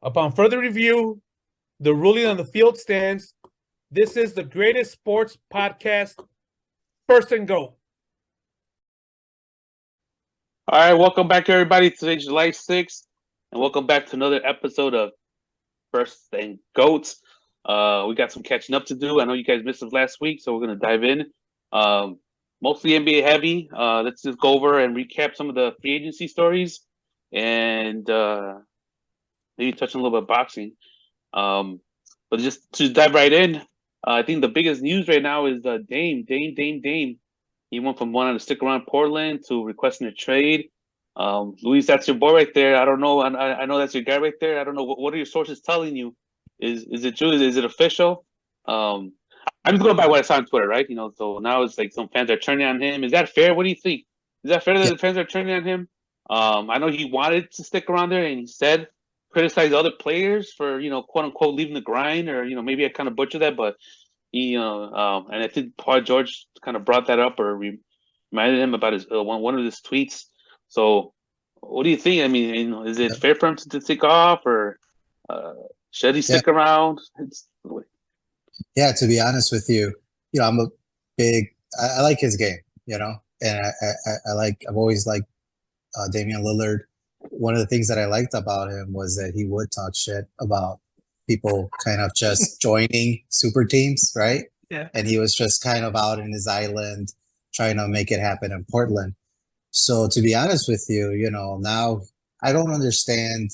Upon further review, the ruling on the field stands. This is the greatest sports podcast, First and Goat. All right, welcome back, everybody. Today's July 6th, and welcome back to another episode of First and Goats. We got some catching up to do. I know you guys missed us last week, so we're going to dive in. Mostly NBA heavy. Let's just go over and recap some of the free agency stories and maybe touch on a little bit of boxing. But just to dive right in, I think the biggest news right now is Dame. He went from wanting to stick around Portland to requesting a trade. Luis, that's your boy right there. I don't know. I know that's your guy right there. I don't know. What are your sources telling you? Is it true? Is it official? I'm just going by what I saw on Twitter, right? So now it's like some fans are turning on him. Is that fair? What do you think? Is that fair that the fans are turning on him? I know he wanted to stick around there, and he said criticize other players for quote unquote leaving the grind, or maybe I kind of butchered that, but he and I think Paul George kind of brought that up or reminded him about his one of his tweets. So, what do you think? I mean, is it fair for him to take off, or should he stick around? Yeah, to be honest with you, I'm a big. I like his game, and I've always liked Damian Lillard. One of the things that I liked about him was that he would talk shit about people kind of just joining super teams, right? Yeah. And he was just kind of out in his island trying to make it happen in Portland. So to be honest with you, now I don't understand.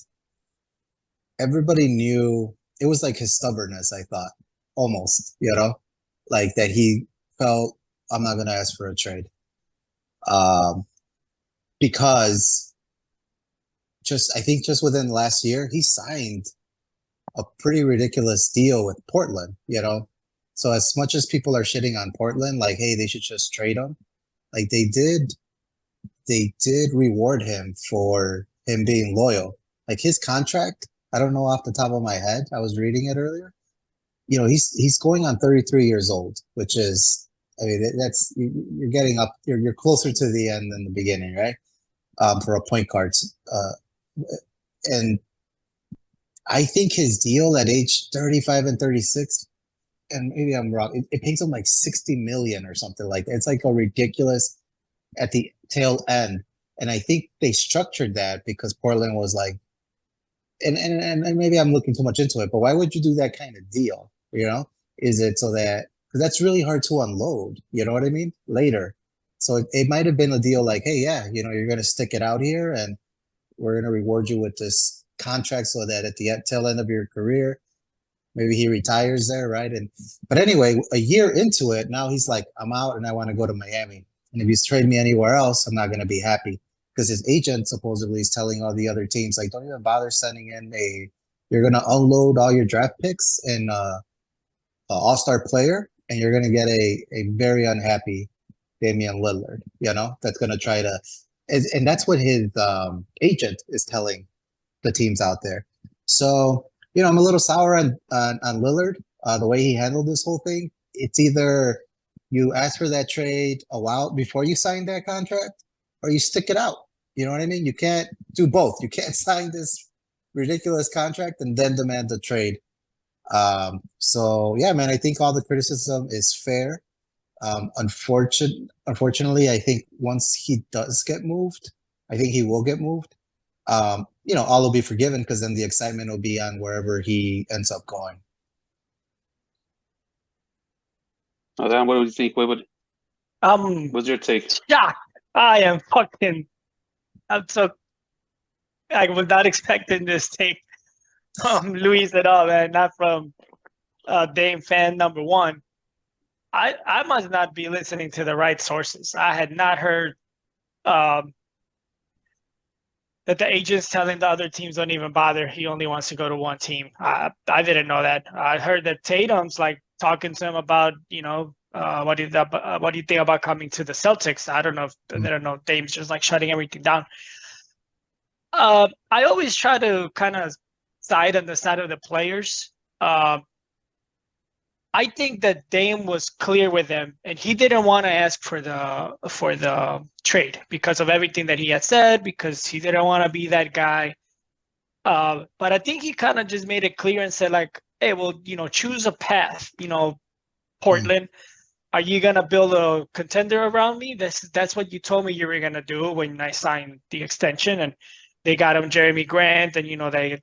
Everybody knew it was like his stubbornness, I thought, almost, like that he felt, I'm not going to ask for a trade. Because I think just within the last year, he signed a pretty ridiculous deal with Portland, So as much as people are shitting on Portland, like, hey, they should just trade him. Like they did reward him for him being loyal. Like his contract, I don't know off the top of my head. I was reading it earlier. He's going on 33 years old, which is, I mean, that's, you're getting up, you're closer to the end than the beginning, right? For a point guard. And I think his deal at age 35 and 36, and maybe I'm wrong, it pays him like 60 million or something like that. It's like a ridiculous at the tail end. And I think they structured that because Portland was like, and maybe I'm looking too much into it, but why would you do that kind of deal? Is it so that, because that's really hard to unload, you know what I mean? Later. So it might have been a deal like, hey, yeah, you're going to stick it out here and we're going to reward you with this contract so that at the tail end of your career, maybe he retires there, right? But anyway, a year into it, now he's like, I'm out and I want to go to Miami. And if you trade me anywhere else, I'm not going to be happy. Because his agent supposedly is telling all the other teams, like, don't even bother sending in you're going to unload all your draft picks and an all-star player, and you're going to get a very unhappy Damian Lillard, that's going to try to, and that's what his agent is telling the teams out there. So, I'm a little sour on Lillard, the way he handled this whole thing. It's either you ask for that trade a while before you sign that contract, or you stick it out. You know what I mean? You can't do both. You can't sign this ridiculous contract and then demand the trade. So yeah, man, I think all the criticism is fair. Unfortunately, I think once he does get moved, I think he will get moved. All will be forgiven because then the excitement will be on wherever he ends up going. Dan, what do you think? What's your take? Shocked. I am fucking. I'm so. I was not expecting this take from Luis at all, man. Not from Dame fan number one. I must not be listening to the right sources. I had not heard that the agent's telling the other teams don't even bother. He only wants to go to one team. I didn't know that. I heard that Tatum's like talking to him about, what do you think about coming to the Celtics? I don't know if Dame's just like shutting everything down. I always try to kind of side on the side of the players. I think that Dame was clear with him, and he didn't want to ask for the trade because of everything that he had said, because he didn't want to be that guy. But I think he kind of just made it clear and said like, hey, well, choose a path. Portland, are you gonna build a contender around me? That's what you told me you were gonna do when I signed the extension, and they got him Jeremy Grant, and I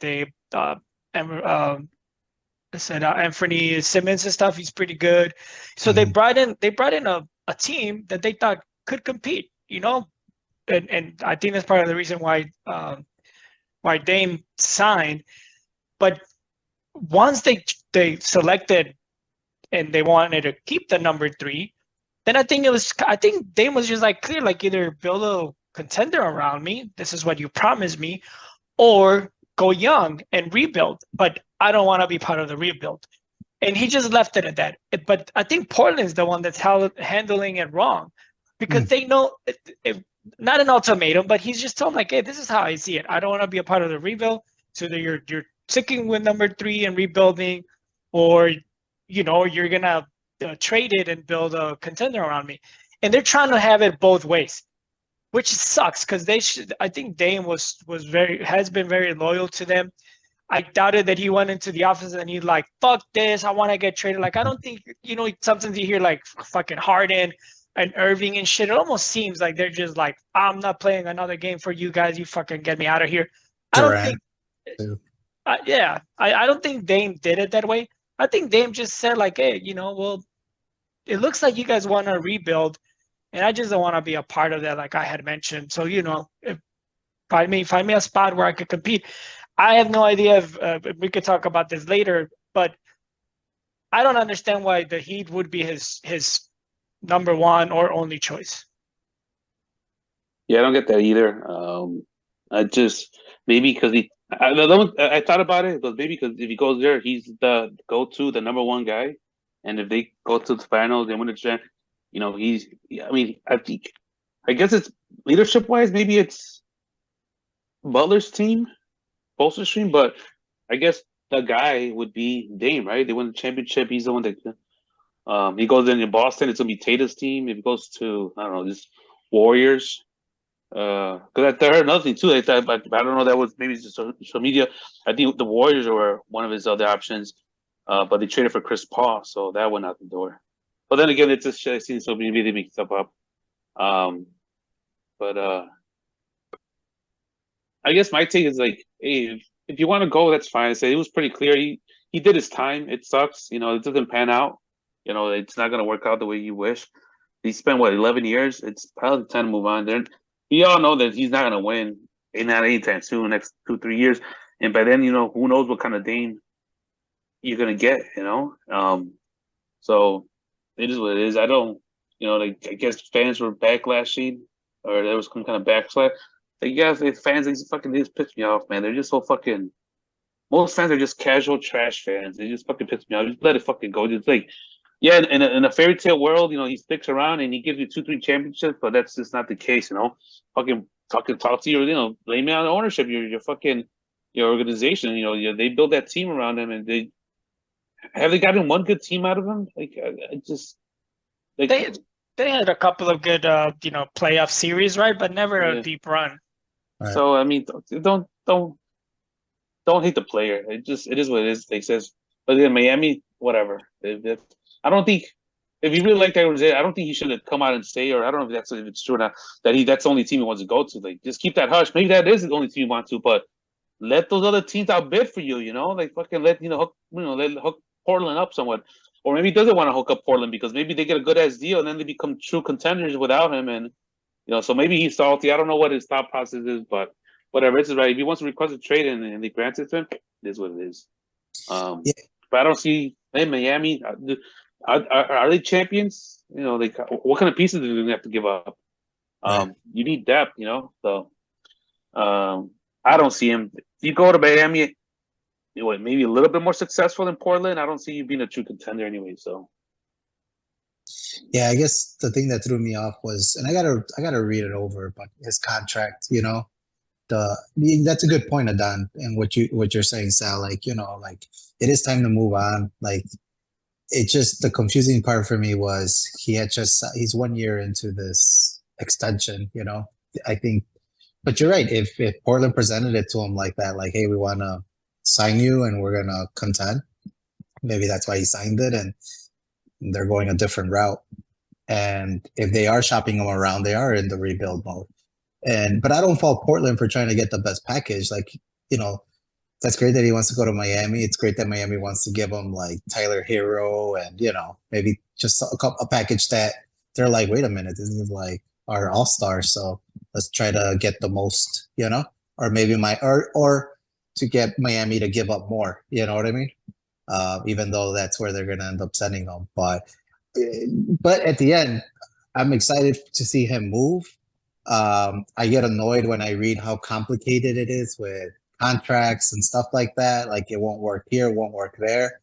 said Anthony Simmons and stuff. He's pretty good. So they brought in a team that they thought could compete. And I think that's part of the reason why Dame signed. But once they selected and they wanted to keep the number 3, then I think Dame was just like clear, like either build a contender around me, this is what you promised me, or go young and rebuild. But I don't want to be part of the rebuild. And he just left it at that. But I think Portland's the one that's handling it wrong, because they know not an ultimatum, but he's just told them like, hey, this is how I see it. I don't want to be a part of the rebuild. So that you're sticking with number 3 and rebuilding, or you're gonna trade it and build a contender around me. And they're trying to have it both ways, which sucks because I think Dame has been very loyal to them. I doubted that he went into the office and he's like, fuck this, I want to get traded. Like, I don't think, sometimes you hear like fucking Harden and Irving and shit. It almost seems like they're just like, I'm not playing another game for you guys. You fucking get me out of here. I don't think, I don't think Dame did it that way. I think Dame just said like, hey, well, it looks like you guys want to rebuild, and I just don't want to be a part of that, like I had mentioned. So, if find me a spot where I could compete. I have no idea if we could talk about this later, but I don't understand why the Heat would be his number 1 or only choice. Yeah, I don't get that either. I just maybe because I thought about it, but maybe because if he goes there, he's the go-to, the number 1 guy, and if they go to the finals and win the champ, he's. I mean, I guess it's leadership-wise, maybe it's Butler's team, Bolster's team, but I guess the guy would be Dame, right? They win the championship. He's the one that he goes in Boston. It's gonna be Tatum's team. If he goes to I don't know, this Warriors. Because I heard another thing too. I don't know. That was maybe just social media. I think the Warriors were one of his other options, but they traded for Chris Paul, so that went out the door. But then again, it's just shit I've seen, so maybe they make stuff up. But I guess my take is like, hey, if you want to go, that's fine. I say it was pretty clear. He did his time. It sucks, it doesn't pan out. It's not gonna work out the way you wish. He spent 11 years. It's probably time to move on. We all know that he's not going to win not anytime soon, next 2-3 years. And by then, who knows what kind of Dame you're going to get, So it is what it is. I don't, I guess fans were backlashing, or there was some kind of backslash. Like, guys, fans, they just piss me off, man. They're just so fucking, most fans are just casual trash fans. They just fucking piss me off. Just let it fucking go. Just like, yeah, in a fairy tale world, he sticks around and he gives you 2-3 championships, but that's just not the case, Fucking talk to you, blame me on the ownership, your organization, they build that team around him, and they gotten one good team out of him. Like, I just like they had a couple of good playoff series, right? But never a deep run. Right. So I mean, don't hate the player. It is what it is. They says, but then Miami, whatever. I don't think if you really like that, I don't think he should have come out and say, or I don't know if it's true or not, that's the only team he wants to go to. Like, just keep that hush. Maybe that is the only team you want to, but let those other teams outbid for you. Like fucking let hook Portland up somewhat, or maybe he doesn't want to hook up Portland because maybe they get a good ass deal and then they become true contenders without him, and so maybe he's salty. I don't know what his thought process is, but whatever. It's right. If he wants to request a trade and they grant it to him, it is what it is. But I don't see Miami. Are they champions? Like what kind of pieces do they have to give up? You need depth, So I don't see him. If you go to Miami, maybe a little bit more successful than Portland. I don't see you being a true contender anyway. So yeah, I guess the thing that threw me off was, and I gotta read it over, but his contract. That's a good point, Adan, and what you're saying, Sal. Like like it is time to move on. Like, it just, the confusing part for me was he's 1 year into this extension. I think But you're right. If Portland presented it to him like that, like, hey, we want to sign you and we're gonna contend, maybe that's why he signed it, and they're going a different route. And if they are shopping him around, they are in the rebuild mode. But I don't fault Portland for trying to get the best package. Like, that's great that he wants to go to Miami. It's great that Miami wants to give him like Tyler Hero and maybe just a package that they're like, wait a minute, this is like our all-star, so let's try to get the most, or maybe or to get Miami to give up more. You know what I mean? Even though that's where they're going to end up sending him, but at the end, I'm excited to see him move. I get annoyed when I read how complicated it is with contracts and stuff like that. Like, it won't work here, it won't work there.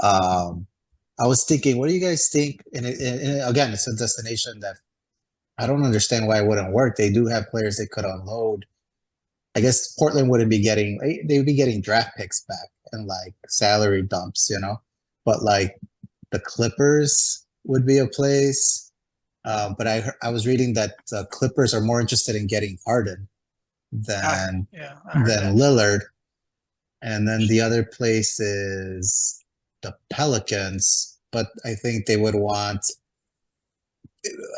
I was thinking, what do you guys think? And again, it's a destination that I don't understand why it wouldn't work. They do have players they could unload. I guess Portland wouldn't be getting, they would be getting draft picks back and like salary dumps, but like the Clippers would be a place. But I was reading that the Clippers are more interested in getting Harden than Lillard. And then the other place is the Pelicans, but I think they would want,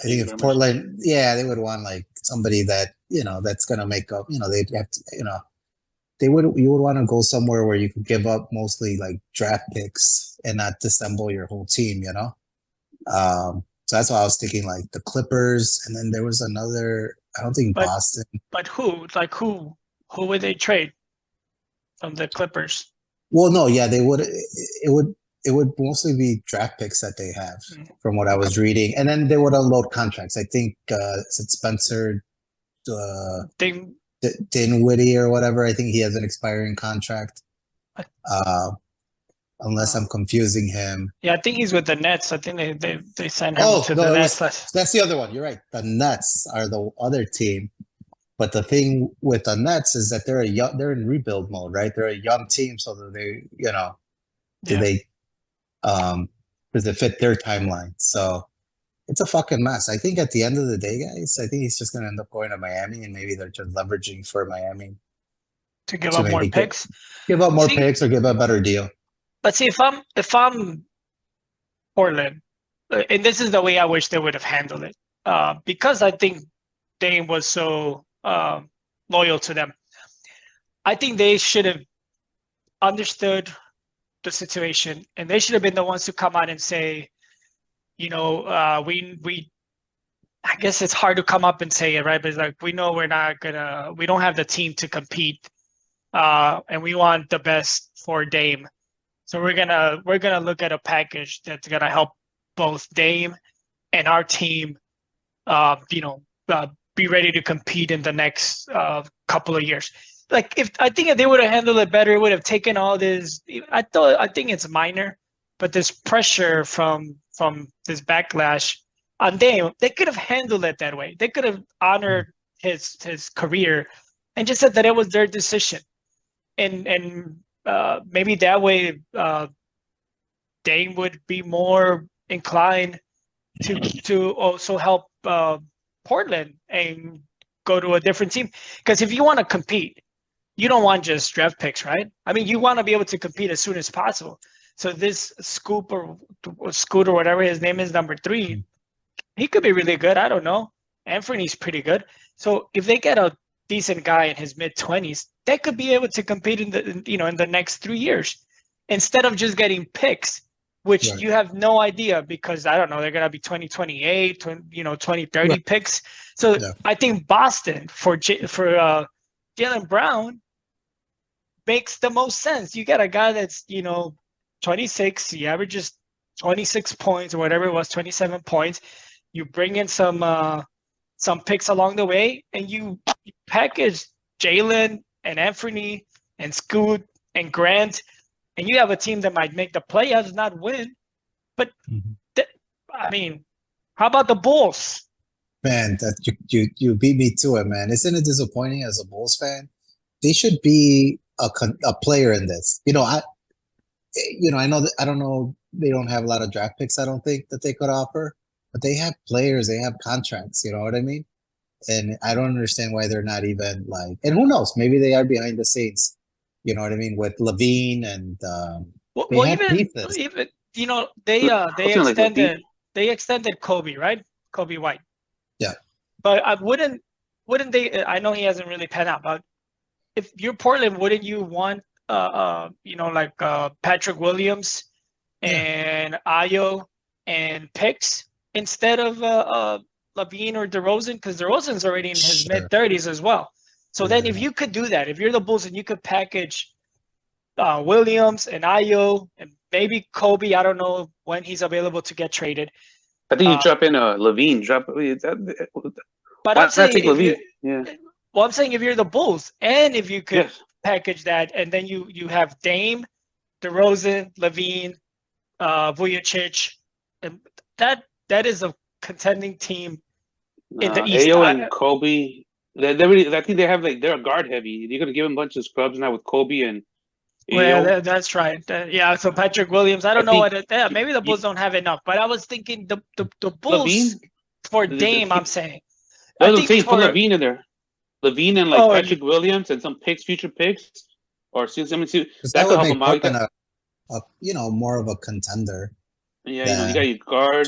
if Portland, they would want like somebody that, that's going to make up, they'd have to, you would want to go somewhere where you could give up mostly like draft picks and not disassemble your whole team, So that's why I was thinking like the Clippers, and then there was another, I don't think Boston. But who would they trade from the Clippers? Well, no, yeah, they would. It would mostly be draft picks that they have, from what I was reading, and then they would unload contracts. I think is it Spencer Dinwiddie or whatever? I think he has an expiring contract. Unless I'm confusing him. Yeah, I think he's with the Nets. I think they signed him to the Nets. That's the other one. You're right. The Nets are the other team. But the thing with the Nets is that they're in rebuild mode, right? They're a young team, so that they, does it fit their timeline? So it's a fucking mess. I think at the end of the day, guys, I think he's just going to end up going to Miami, and maybe they're just leveraging for Miami to give up more picks. Give up more picks or give a better deal. But see, if I'm Portland, and this is the way I wish they would have handled it, because I think Dame was so loyal to them. I think they should have understood the situation, and they should have been the ones to come out and say, we. I guess it's hard to come up and say it, right? But it's like, we know we don't have the team to compete, and we want the best for Dame. So we're gonna look at a package that's gonna help both Dame and our team, be ready to compete in the next couple of years. Like, if they would have handled it better, it would have taken all this. I think it's minor, but this pressure from this backlash on Dame, they could have handled it that way. They could have honored his career and just said that it was their decision, and maybe that way Dame would be more inclined to also help Portland and go to a different team. Because if you want to compete, you don't want just draft picks, right? I mean, you want to be able to compete as soon as possible. So this Scoot or whatever his name is, number 3, he could be really good. I don't know. Anthony's pretty good. So if they get a decent guy in his mid-20s, they could be able to compete in the next 3 years, instead of just getting picks, which you have no idea, because I don't know, they're gonna be 2028, 2030 picks. So I think Boston for Jaylen Brown makes the most sense. You got a guy that's 26, he averages 26 points or whatever it was, 27 points. You bring in some picks along the way, and you package Jaylen and Anthony and Scoot and Grant, and you have a team that might make the playoffs, not win. But I mean, how about the Bulls? Man, that you beat me to it, man. Isn't it disappointing as a Bulls fan? They should be a player in this. I know that, I don't know, they don't have a lot of draft picks, I don't think, that they could offer, but they have players, they have contracts, you know what I mean? And I don't understand why they're not even like, and who knows, maybe they are behind the scenes, you know what I mean, with Levine and they Well, have even pieces. you know, they Like Levine. extended Kobe, right? Kobe White. Yeah. But I wouldn't they? I know he hasn't really panned out, but if you're Portland, wouldn't you want you know, like Patrick Williams and Ayo and picks instead of Levine or DeRozan? Because DeRozan's already in his Sure. mid-30s as well. So then, if Yeah. you could do that, if you're the Bulls and you could package Williams and Ayo and maybe Kobe, I don't know when he's available to get traded. I think you drop in Levine. But why I'm not saying take if Levine? you, well, I'm saying if you're the Bulls and if you could Yes. package that, and then you have Dame, DeRozan, Levine, Vujacic, and that is a contending team in the East. Ayo and Kobe. They really, I think they have like they're guard heavy. You're gonna give them a bunch of scrubs now with Kobe and Ayo. Well, that's right. Yeah, so Patrick Williams. I don't know what. Yeah, maybe the Bulls don't have enough, but I was thinking the Bulls Levine for Dame. I'm saying. I think put Levine in there. Levine and like Patrick Williams and some picks, future picks, or see that could help them out. You know, more of a contender. Yeah, you know, you got your guard,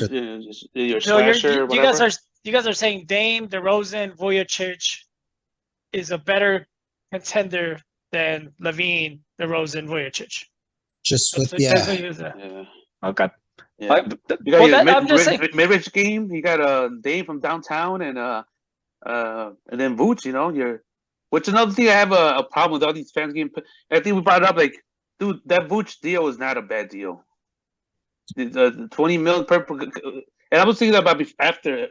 your slasher, whatever. You guys are saying Dame, DeRozan, Vujacic is a better contender than Levine, DeRozan, Vujacic. Just with Yeah. Okay. Yeah. You got your mid-range game. You got Dame from downtown and then Vooch. You know, which another thing I have a problem with all these fans getting. I think we brought it up. Like, dude, that Vooch deal is not a bad deal. The 20 million per. And I was thinking about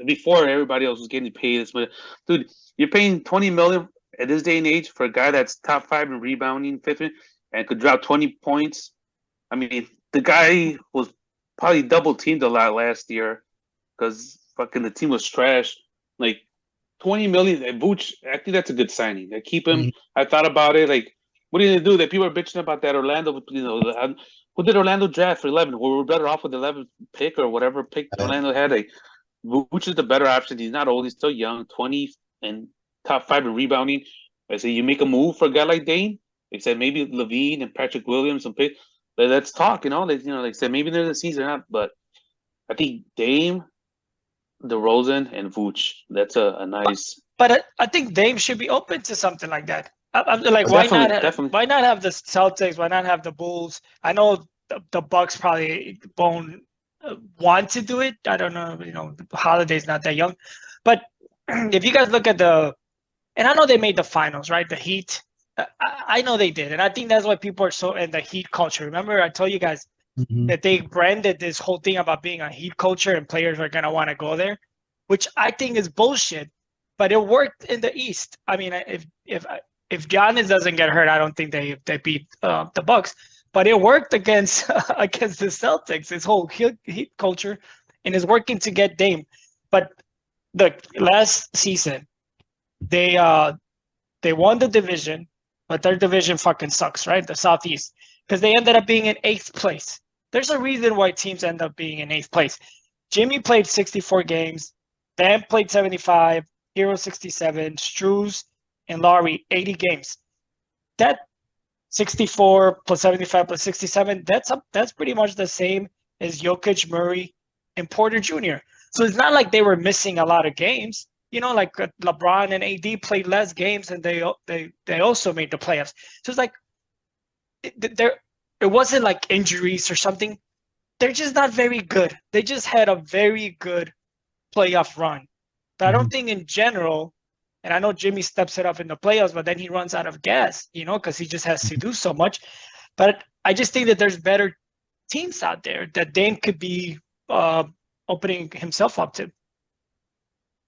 before everybody else was getting paid this much. Dude, you're paying 20 million at this day and age for a guy that's top 5 in rebounding, fifth, and could drop 20 points. I mean, the guy was probably double teamed a lot last year because fucking the team was trash. Like 20 million at Vooch, I think that's a good signing. I keep him. I thought about it. Like, what are you gonna do? That people are bitching about that Orlando. You know, who did Orlando draft for 11? Well, we're better off with the 11th pick or whatever pick Orlando had. Like, Vooch is the better option. He's not old. He's still young. 20 and top 5 in rebounding. I say you make a move for a guy like Dame. They said maybe Levine and Patrick Williams and pick. Let's talk. You know, like I said, maybe there's a season out, but I think Dame, DeRozan, and Vooch. That's a nice. But I think Dame should be open to something like that. I'm like, why not have the Celtics? Why not have the Bulls? I know the Bucks probably won't want to do it. I don't know. You know, Holiday's not that young, but if you guys look at and I know they made the finals, right? The Heat. I know they did, and I think that's why people are so in the Heat culture. Remember, I told you guys that they branded this whole thing about being a Heat culture, and players are gonna want to go there, which I think is bullshit. But it worked in the East. I mean, if Giannis doesn't get hurt, I don't think they beat the Bucks. But it worked against the Celtics. This whole Heat culture, and is working to get Dame. But the last season, they won the division, but their division fucking sucks, right? The Southeast, because they ended up being in 8th place. There's a reason why teams end up being in 8th place. Jimmy played 64 games. Bam played 75. Hero 67. Struz and Laurie 80 games. That 64 plus 75 plus 67. That's pretty much the same as Jokic, Murray, and Porter Jr. So it's not like they were missing a lot of games. You know, like LeBron and AD played less games, and they also made the playoffs. So it's like it wasn't like injuries or something. They're just not very good. They just had a very good playoff run. But I don't think in general, and I know Jimmy steps it up in the playoffs, but then he runs out of gas, you know, because he just has to do so much. But I just think that there's better teams out there that Dame could be opening himself up to.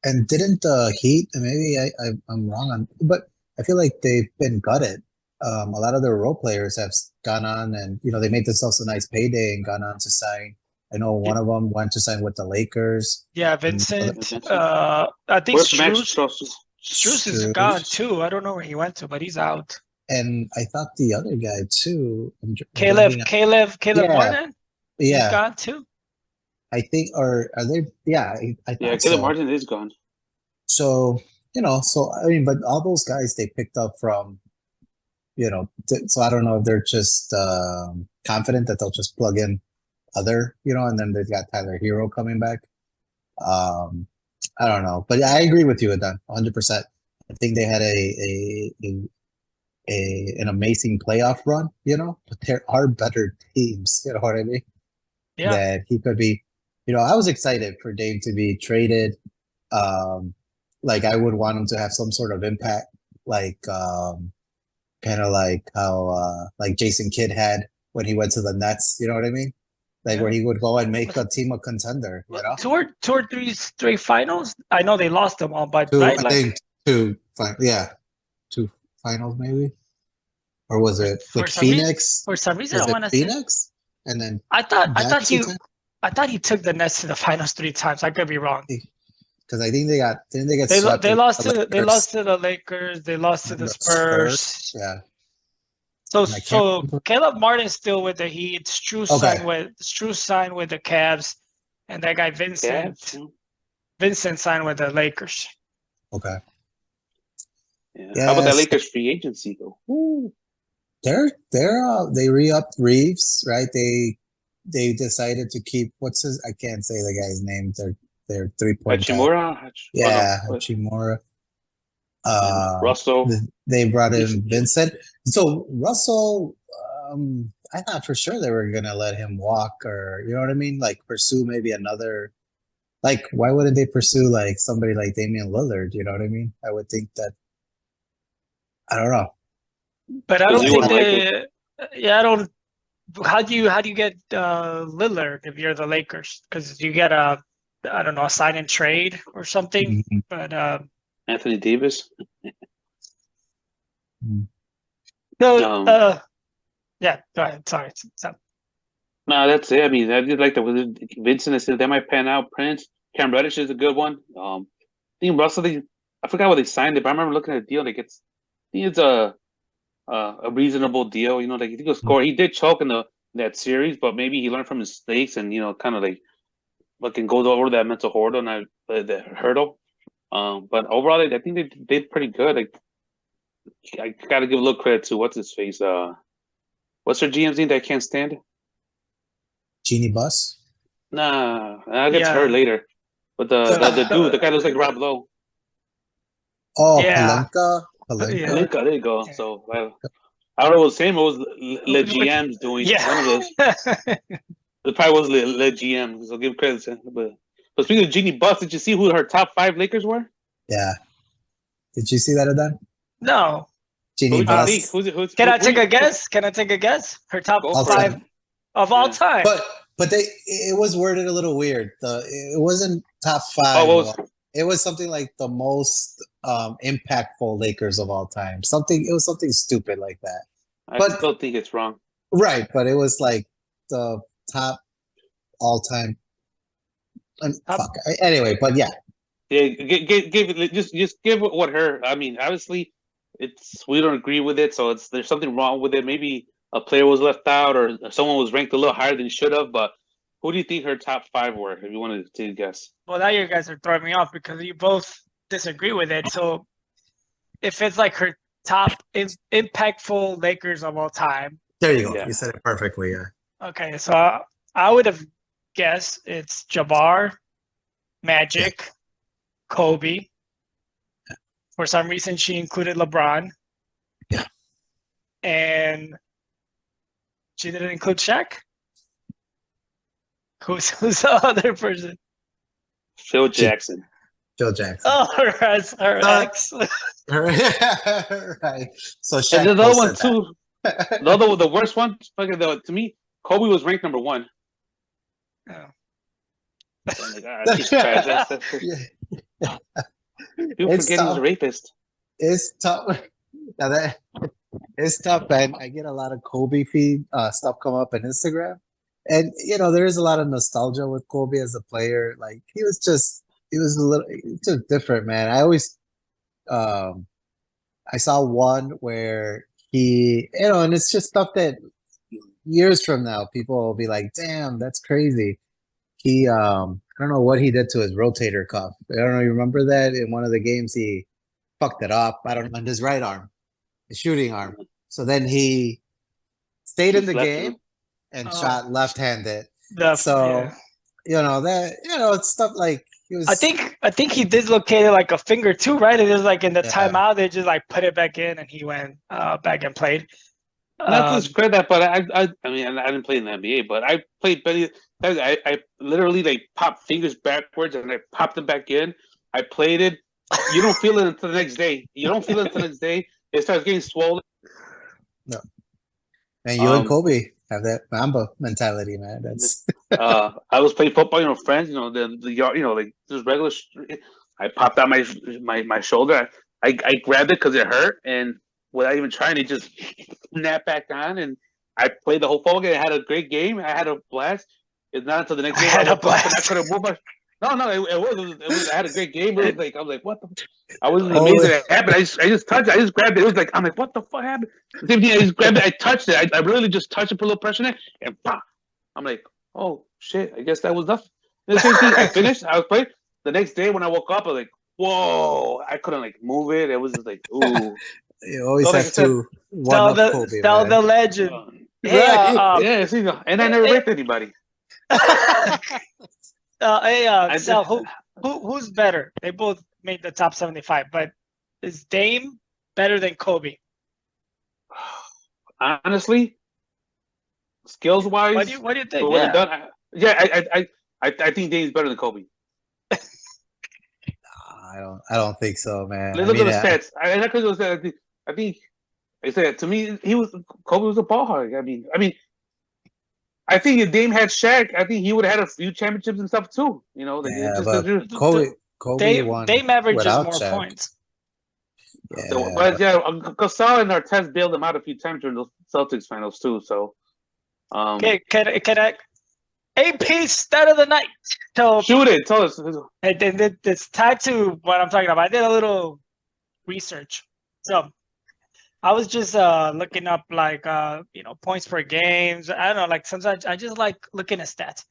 And didn't the Heat, maybe I'm wrong but I feel like they've been gutted. A lot of their role players have gone on and, you know, they made themselves a nice payday and gone on to sign. I know one of them went to sign with the Lakers. Yeah, Vincent. I think Struz is gone too. I don't know where he went to, but he's out. And I thought the other guy too. Caleb Martin? Yeah. He's gone too. I think, or are they? Yeah, I Caleb Martin is gone. So So I mean, but all those guys they picked up from, so I don't know if they're just confident that they'll just plug in other, and then they've got Tyler Hero coming back. I don't know, but I agree with you with that 100%. I think they had an amazing playoff run, but there are better teams, you know what I mean? Yeah. That he could be, I was excited for Dame to be traded. Like I would want him to have some sort of impact, like kind of like how like Jason Kidd had when he went to the Nets, you know what I mean? Like where he would go and make a team a contender, Two or three straight finals. I know they lost them all, but Two, right, I think two finals maybe, or was it with Phoenix? For some reason, was I want to Phoenix, and then I thought he took the Nets to the finals 3 times. I could be wrong. Because I think they lost to the Lakers. They lost to the Spurs. Yeah. So Caleb Martin's still with the Heat. Strus signed with the Cavs, and that guy Vincent signed with the Lakers. Okay. Yeah. How about that Lakers free agency though? Woo. They re-upped Reeves, right? They decided to keep I can't say the guy's name. Their 3-point Hachimura. Hachimura. Russell. They brought in Vincent. So Russell, I thought for sure they were gonna let him walk, or you know what I mean, like pursue maybe another. Like, why wouldn't they pursue like somebody like Damian Lillard? You know what I mean? I would think that. I don't know. But I don't think I don't. How do you get Lillard if you're the Lakers? Because you get a sign and trade or something. Mm-hmm. But Anthony Davis. No. Yeah. Go ahead. Sorry. No, that's it. I mean, I did like that. Vincent said that might pan out. Prince, Cam Reddish is a good one. I think Russell. I forgot what they signed it, but I remember looking at the deal. Like I think it's a reasonable deal. Like he could score. He did choke in that series, but maybe he learned from his mistakes and kind of like fucking goes over that mental hurdle and the hurdle. But overall, I think they did pretty good. Like I gotta give a little credit to what's his face. What's their GM's name that I can't stand? Genie Bus? Nah, I'll get to her later. But the dude, the guy looks like Rob Lowe. Oh, yeah. Palenka. There you go. So I don't know what was saying. It was Le GM's doing one of those. It probably was Le GM, so give credit to him. But speaking of Jeannie Buss, did you see who her top 5 Lakers were? Yeah. Did you see that, Adan? No. Jeannie Buss. Can I take a guess? Her top 5 of all time. But it was worded a little weird. It wasn't top 5. Oh, it was something like the most impactful Lakers of all time. It was something stupid like that. I still think it's wrong. Right, but it was like the top all time. Anyway, but yeah. Yeah, just give what her. I mean, obviously, we don't agree with it, so there's something wrong with it. Maybe a player was left out, or someone was ranked a little higher than he should have. But who do you think her top 5 were? If you wanted to guess. Well, now you guys are throwing me off because you both disagree with it. So if it's like her top impactful Lakers of all time. There you go. Yeah. You said it perfectly. Yeah. Okay, so I would have guessed it's Jabbar, Magic, Kobe. Yeah. For some reason, she included LeBron. Yeah. And she didn't include Shaq. Who's the other person? Phil Jackson. Oh, her ex. Right. So Shaq. And the other one too. The worst one. To me, Kobe was ranked number 1. Oh. She's trash. People forget he's a rapist. It's tough. It's tough, man. I get a lot of Kobe feed stuff come up on Instagram, and there is a lot of nostalgia with Kobe as a player. Like he was just different, man. I always, I saw one where he, and it's just stuff that years from now people will be like, "Damn, that's crazy." He, I don't know what he did to his rotator cuff. I don't know. You remember that in one of the games he fucked it up. I don't know, on his right arm, his shooting arm. So then he stayed in Shoots the left, game and Oh. shot left-handed. The So yeah. it's stuff like he was. I think he dislocated like a finger too, right? It was like in the Yeah. timeout, they just like put it back in, and he went back and played. Not to discredit that, but I mean, I didn't play in the NBA, but I played better. I literally like popped fingers backwards and I popped them back in. I played it. You don't feel it until the next day. It starts getting swollen. No. And you and Um, Kobe have that Mamba mentality, man. That's I was playing football, friends, the yard, like just regular. I popped out my shoulder. I grabbed it because it hurt, and without even trying, it just snapped back on. And I played the whole football game. I had a great game. I had a blast. It's not until the next I game had I a woke up and I blast. couldn't move my. No, it was. I had a great game. It was like I was like, what the. I was Oh. amazed that it happened. I just touched it. I just grabbed it. It was like I'm like, what the fuck happened? Same thing. I just grabbed it. I touched it. I really just touched it, put a little pressure in it, and pop. I'm like, oh shit! I guess that was nothing. The same thing. I finished. I was playing. The next day when I woke up, I was like, whoa! I couldn't like move it. It was just like, ooh. you always So, like I have said, to one up Kobe, tell man. the legend. Hey, Right. yeah, see, and I never raped anybody. Sal, who's better? They both made the top 75, but is Dame better than Kobe? Honestly, skills wise, What do you think? for what he done, I think Dame's better than Kobe. I don't think so, man. Let's look at the stats. Not because of the stats. I think I said to me, Kobe was a ball hog. I mean, I think if Dame had Shaq, I think he would have had a few championships and stuff too. but Kobe won Dame averages without more Shaq. points. Yeah, but Gasol and Artest bailed him out a few times during those Celtics finals too. So, Okay, can I? AP stat of the night. So shoot it. Tell us. it's tied to what I'm talking about. I did a little research. So I was just looking up like points per games. I don't know, like sometimes I just like looking at stats.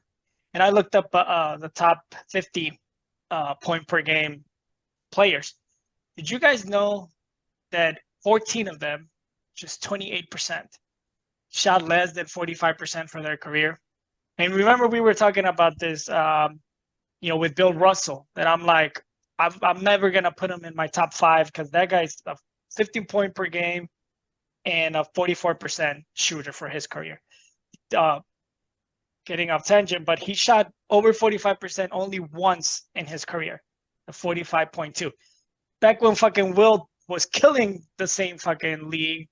And I looked up the top 50 point per game players. Did you guys know that 14 of them, just 28%, shot less than 45% for their career? And remember, we were talking about this, with Bill Russell, that I'm like, I'm never going to put him in my top 5 because that guy's a 15 point per game and a 44% shooter for his career. Getting off tangent, but he shot over 45% only once in his career, a 45.2. Back when fucking Will was killing the same fucking league,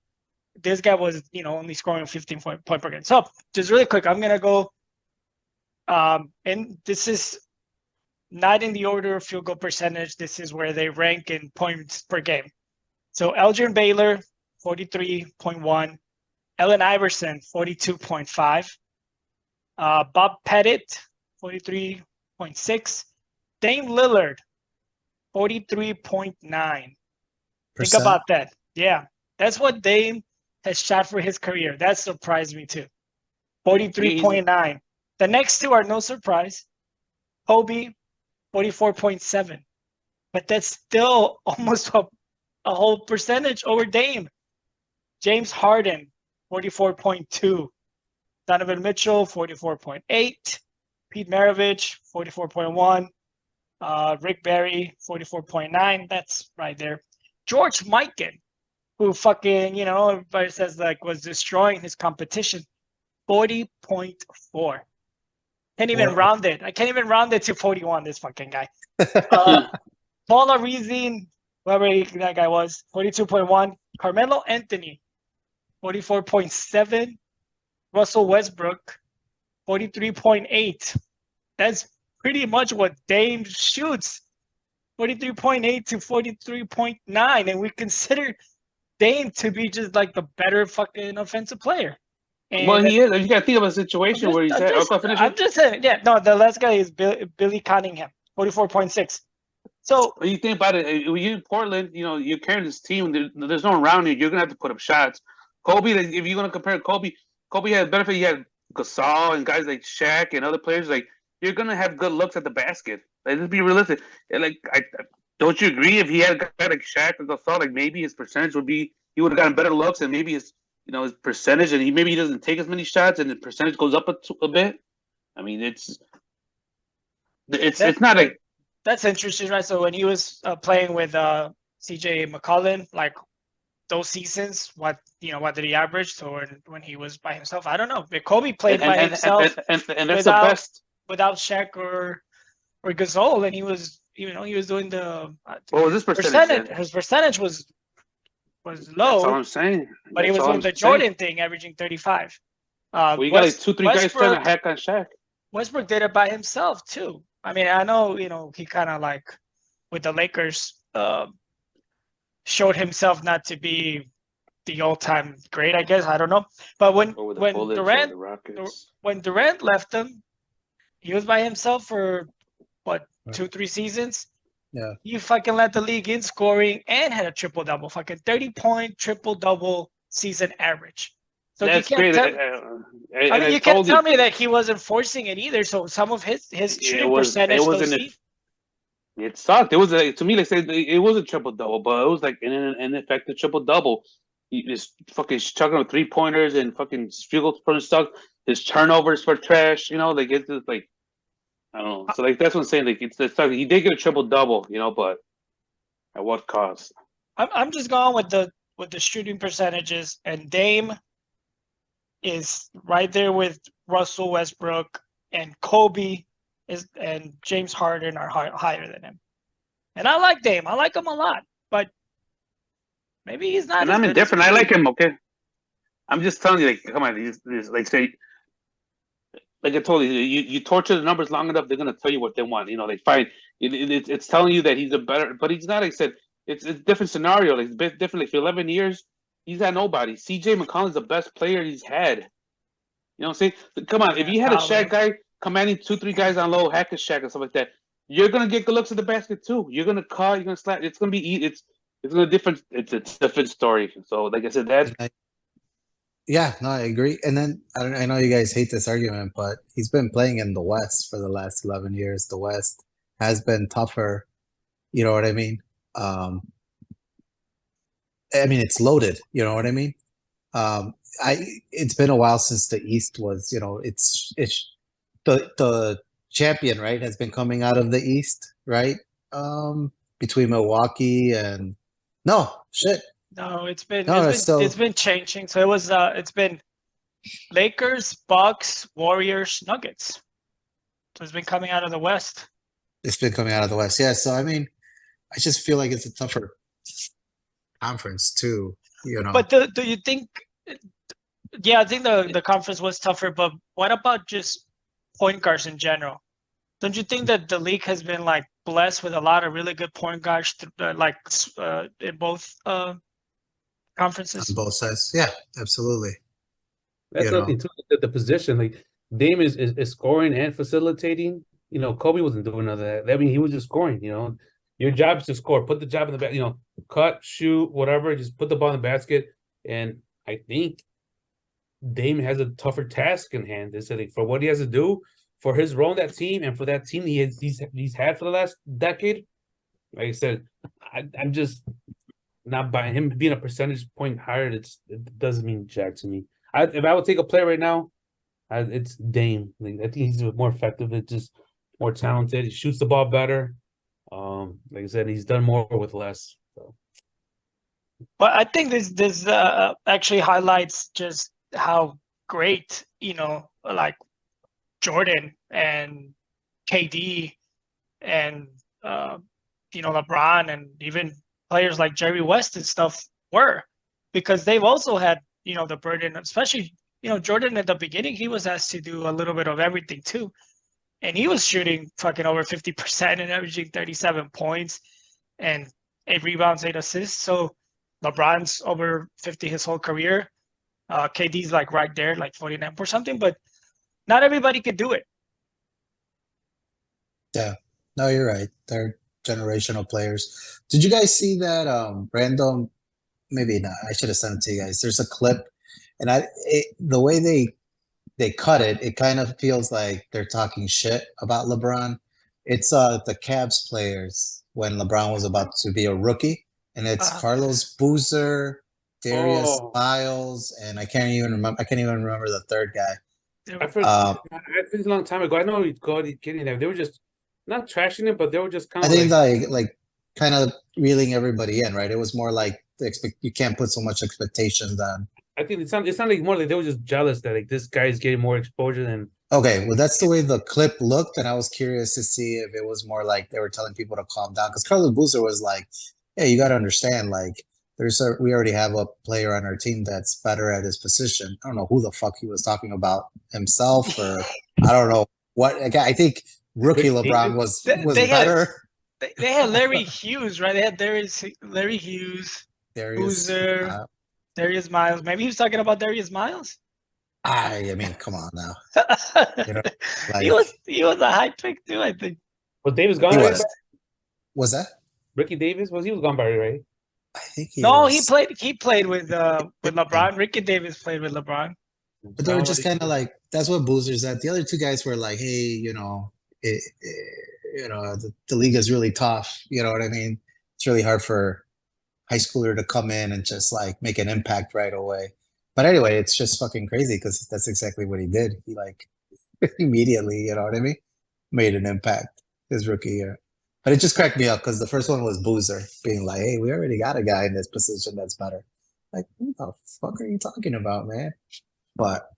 this guy was, only scoring 15 point per game. So just really quick, I'm going to go. And this is not in the order of field goal percentage. This is where they rank in points per game. So Elgin Baylor, 43.1. Allen Iverson, 42.5. Bob Pettit, 43.6. Dame Lillard, 43.9. Think about that. Yeah, that's what Dame has shot for his career. That surprised me too. 43.9. The next two are no surprise. Kobe, 44.7. But that's still almost a whole percentage over Dame. James Harden, 44.2. Donovan Mitchell, 44.8. Pete Maravich, 44.1. Rick Barry, 44.9. That's right there. George Mikan, who fucking, everybody says like was destroying his competition, 40.4. Can't even round it. I can't even round it to 41, this fucking guy. Paul Arizin, whoever that guy was, 42.1. Carmelo Anthony, 44.7. Russell Westbrook, 43.8. That's pretty much what Dame shoots, 43.8 to 43.9. And we consider Dame to be just like the better fucking offensive player. And well, he is. You got to think of a situation where he's at. I'm just saying, the last guy is Billy Cunningham, 44.6. So when you think about it, when you're in Portland, you're carrying this team. There's no one around you. You're gonna have to put up shots. Kobe, if you're gonna compare Kobe had benefit. He had Gasol and guys like Shaq and other players. Like you're gonna have good looks at the basket. Like, let's be realistic. And like don't you agree? If he had a guy like Shaq or Gasol, like maybe his percentage would be he would have gotten better looks, and maybe his his percentage, and maybe he doesn't take as many shots, and the percentage goes up a bit. I mean, it's not like that's interesting, right? So when he was playing with CJ McCollum, like those seasons, what did he average? So when he was by himself, I don't know. But Kobe played by himself, and that's the best without Shaq or Gasol, and he was doing the what was his percentage? His percentage was low. That's all I'm saying. But he was doing the Jordan thing, averaging 35. Well, you got like 2-3 guys trying to hack on Shaq. Westbrook did it by himself too. I mean, I know he kind of like with the Lakers showed himself not to be the all-time great, I guess. I don't know. But when Durant left them, he was by himself for what, 2-3 seasons. Yeah. You fucking led the league in scoring and had a triple-double, fucking 30-point triple-double season average. So that's you can't great. you can't tell me that he wasn't forcing it either. So some of his shooting percentage it sucked. It was to me, like say it was a triple double, but it was like an ineffective triple double. He just fucking chucking up 3-pointers and fucking field goals for stuff. His turnovers for trash. Like it's just like I don't know. So like that's what I'm saying. Like it's he did get a triple double, but at what cost? I'm just going with the shooting percentages, and Dame is right there with Russell Westbrook, and Kobe and James Harden are higher than him. And I like Dame. I like him a lot, but maybe he's not. And I'm indifferent. I like him. Okay, I'm just telling you, like, come on, these like say, like I told you, you torture the numbers long enough, they're gonna tell you what they want. Like fine, it's telling you that he's a better, but he's not. Like I said, it's a different scenario. Like it's different. Like for 11 years. He's had nobody. CJ McCollum's the best player he's had. You know what I'm saying? Come on, if you had a Shaq guy commanding 2-3 guys on low, hack a Shaq and stuff like that, you're gonna get good looks at the basket too. You're gonna cut, you're gonna slap. It's gonna be it's gonna different. It's a different story. So, like I said, yeah, no, I agree. And then I know you guys hate this argument, but he's been playing in the West for the last 11 years. The West has been tougher. You know what I mean? It's loaded. You know what I mean? It's been a while since the East was. It's the champion, right? Has been coming out of the East, right? Between Milwaukee and no, it's been changing. So it's been Lakers, Bucks, Warriors, Nuggets. So it's been coming out of the West. It's been coming out of the West, yeah. So I just feel like it's a tougher conference too, But do you think? Yeah, I think the conference was tougher. But what about just point guards in general? Don't you think that the league has been like blessed with a lot of really good point guards, in both conferences? On both sides, yeah, absolutely. That's something too. The position, like Dame is scoring and facilitating. Kobe wasn't doing none of that. I mean, he was just scoring. Your job is to score. Put the job in the back. Cut, shoot, whatever. Just put the ball in the basket. And I think Dame has a tougher task in hand. For what he has to do for his role in that team and for that team he's had for the last decade. Like I said, I'm just not buying him being a percentage point higher. It doesn't mean jack to me. If I would take a player right now, it's Dame. I think he's more effective. It's just more talented. He shoots the ball better. Like I said, he's done more with less. So. But I think this actually highlights just how great, like Jordan and KD and LeBron and even players like Jerry West and stuff were, because they've also had the burden, especially Jordan at the beginning. He was asked to do a little bit of everything too. And he was shooting fucking over 50% and averaging 37 points and 8 rebounds, 8 assists. So LeBron's over 50 his whole career. KD's like right there, like 49 or something. But not everybody could do it. Yeah. No, you're right. They're generational players. Did you guys see that random? Maybe not. I should have sent it to you guys. There's a clip, and the way they cut it, it kind of feels like they're talking shit about LeBron. It's the Cavs players when LeBron was about to be a rookie, and it's Carlos Boozer, Darius Miles, and I can't even remember the third guy. I forgot. It's a long time ago. I know he'd go getting there. They were just not trashing it, but they were just kind of. I think like kind of reeling everybody in, right? It was more like you can't put so much expectations on. I think it's not like more like they were just jealous that like this guy's getting more exposure than. Okay, well that's the way the clip looked, and I was curious to see if it was more like they were telling people to calm down, because Carlos Boozer was like, "Hey, you got to understand, like we already have a player on our team that's better at his position." I don't know who the fuck he was talking about, himself or I don't know what. I think rookie LeBron was better. They had Larry Hughes, right? They had Larry Hughes, Boozer, Darius Miles. Maybe he was talking about Darius Miles. I mean, come on now. You know, like, he was a high pick too, I think. Was Davis gone? Was that Ricky Davis? He was gone by right? I think he played with LeBron. Ricky Davis played with LeBron. But they were just kind of like, that's what Boozer's at. The other two guys were like, hey, the league is really tough. You know what I mean? It's really hard for high schooler to come in and just like make an impact right away. But anyway, it's just fucking crazy because that's exactly what he did. He like immediately, you know what I mean? Made an impact his rookie year. But it just cracked me up because the first one was Boozer being like, hey, we already got a guy in this position that's better. Like, what the fuck are you talking about, man? But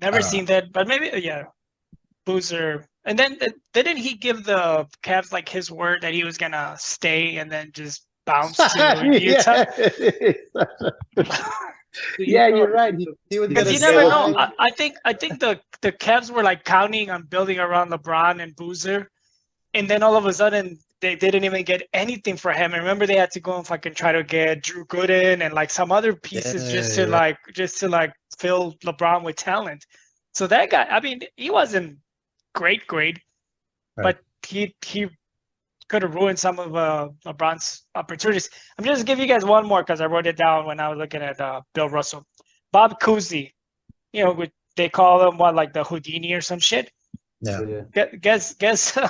never seen that. But maybe, Boozer. And then didn't he give the Cavs like his word that he was going to stay and then just bounce to Utah? Yeah, you're right. He was because you never know. I think the Cavs were like counting on building around LeBron and Boozer, and then all of a sudden they didn't even get anything for him. And remember, they had to go and fucking try to get Drew Gooden and like some other pieces just to fill LeBron with talent. So that guy, I mean, he wasn't great, but he could have ruined some of LeBron's opportunities. I'm just giving you guys one more because I wrote it down when I was looking at Bill Russell. Bob Cousy, they call him like the Houdini or some shit. Yeah. Guess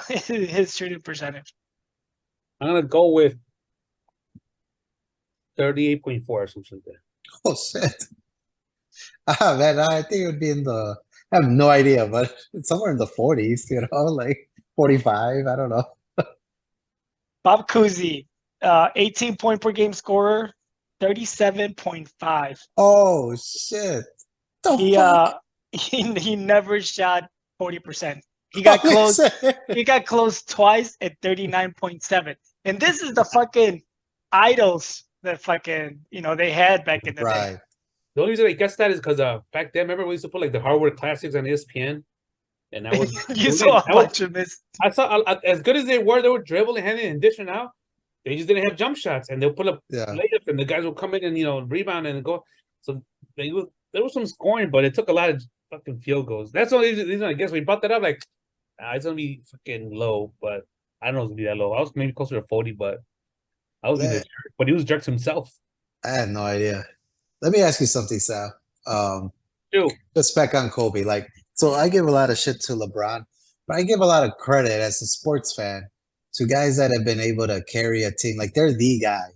his shooting percentage. I'm gonna go with 38.4 or something like that. Oh shit! Man, I think it would be in the. I have no idea, but it's somewhere in the 40s. Like 45. I don't know. Bob Cousy, 18 point per game scorer, 37.5. Oh shit! He never shot 40%. He got close. He got close twice at 39.7. And this is the fucking idols that fucking they had back in the day. The only reason I guess that is because back then, remember we used to put like the Harvard Classics on ESPN, and that was you saw a bunch of this. I saw as good as they were dribbling, handing, and dishing out. They just didn't have jump shots, and they'll put up layups, and the guys will come in and rebound and go. So there was some scoring, but it took a lot of fucking field goals. That's the only reason I guess we brought that up. Like, it's gonna be fucking low, but I don't know it's gonna be that low. I was maybe closer to 40, but I was either jerk, but he was jerked himself. I had no idea. Let me ask you something, Sal. Just back on Kobe. Like, so I give a lot of shit to LeBron, but I give a lot of credit as a sports fan to guys that have been able to carry a team. Like, they're the guy.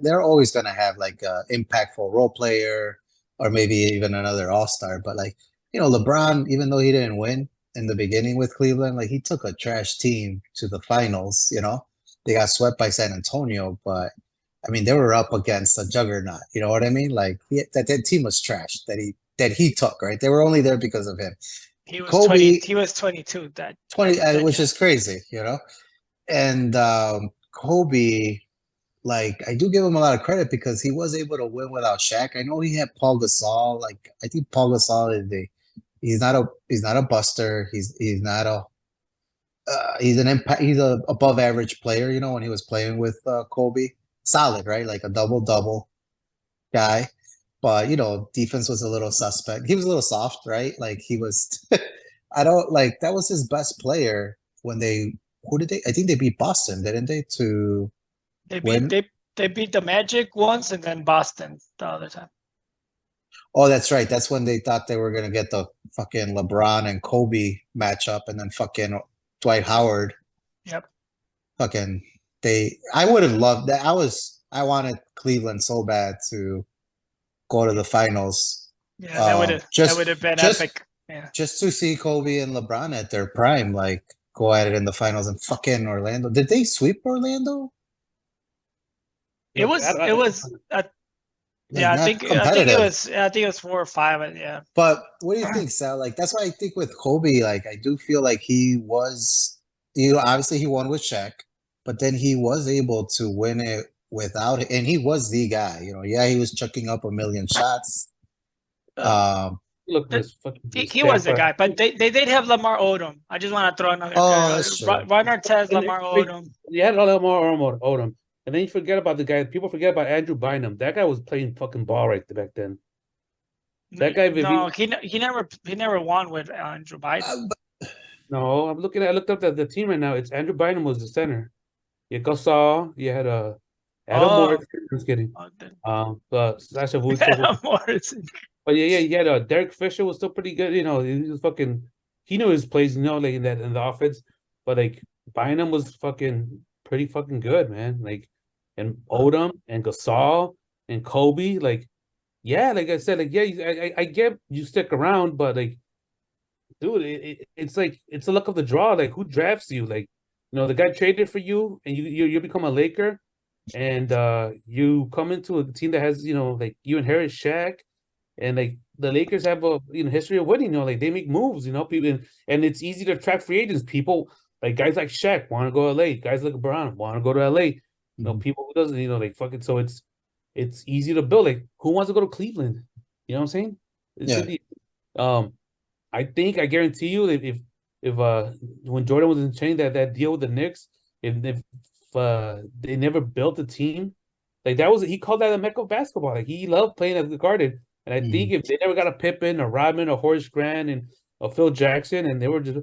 They're always gonna have like a impactful role player or maybe even another all-star. But like, LeBron, even though he didn't win in the beginning with Cleveland, like he took a trash team to the finals. They got swept by San Antonio, but I mean, they were up against a juggernaut. You know what I mean? Like that team was trash that he took, right? They were only there because of him. He was Kobe, he was 22. That 20, which is crazy, And Kobe, like, I do give him a lot of credit because he was able to win without Shaq. I know he had Paul Gasol. Like, I think Paul Gasol is he's not a buster. He's not a he's an impact. He's a above average player. When he was playing with Kobe. Solid, right? Like a double guy. But, defense was a little suspect. He was a little soft, right? Like he was, that was his best player when I think they beat Boston, didn't they? They beat the Magic once and then Boston the other time. Oh, that's right. That's when they thought they were going to get the fucking LeBron and Kobe matchup and then fucking Dwight Howard. Yep. Fucking I would have loved that. I wanted Cleveland so bad to go to the finals. Yeah, that would have been epic. Yeah. Just to see Kobe and LeBron at their prime, like go at it in the finals and fucking Orlando. Did they sweep Orlando? It was yeah, I think it was 4 or 5. Yeah. But what do you think, Sal? Like that's why I think with Kobe, like I do feel like he was, obviously he won with Shaq, but then he was able to win it without it, and he was the guy. Yeah, he was chucking up a million shots. Look, this fucking. He was the guy, but they did have Lamar Odom. I just want to throw another. That's true. Ron Artest, Lamar Odom. You had Lamar Odom. And then you forget about the guy. People forget about Andrew Bynum. That guy was playing fucking ball right back then. That guy. No, he never won with Andrew Bynum. No, I looked up the team right now. It's Andrew Bynum was the center. You Gasol. You had Adam Morrison. I'm just kidding. Sasha Adam Morrison. But yeah, you had Derek Fisher was still pretty good. He was fucking. He knew his plays. Like in the offense. But like Bynum was fucking pretty fucking good, man. Like. And Odom and Gasol and Kobe, like, yeah, like I said, like, yeah, I get you stick around, but like, dude, it's like it's a luck of the draw. Like, who drafts you? Like, the guy traded for you, and you become a Laker, and you come into a team that has like you inherit Shaq, and like the Lakers have a history of winning. Like they make moves. People, and it's easy to attract free agents. People like guys like Shaq want to go to LA. Guys like LeBron want to go to LA. People who doesn't, like fucking. So it's easy to build. Like, who wants to go to Cleveland? You know what I'm saying? I guarantee you, if when Jordan was in chain that deal with the Knicks, if they never built a team, like that was he called that a mecca of basketball. Like he loved playing at the Garden, and I think if they never got a Pippen, a Rodman, a Horace Grant, and a Phil Jackson, and they were just.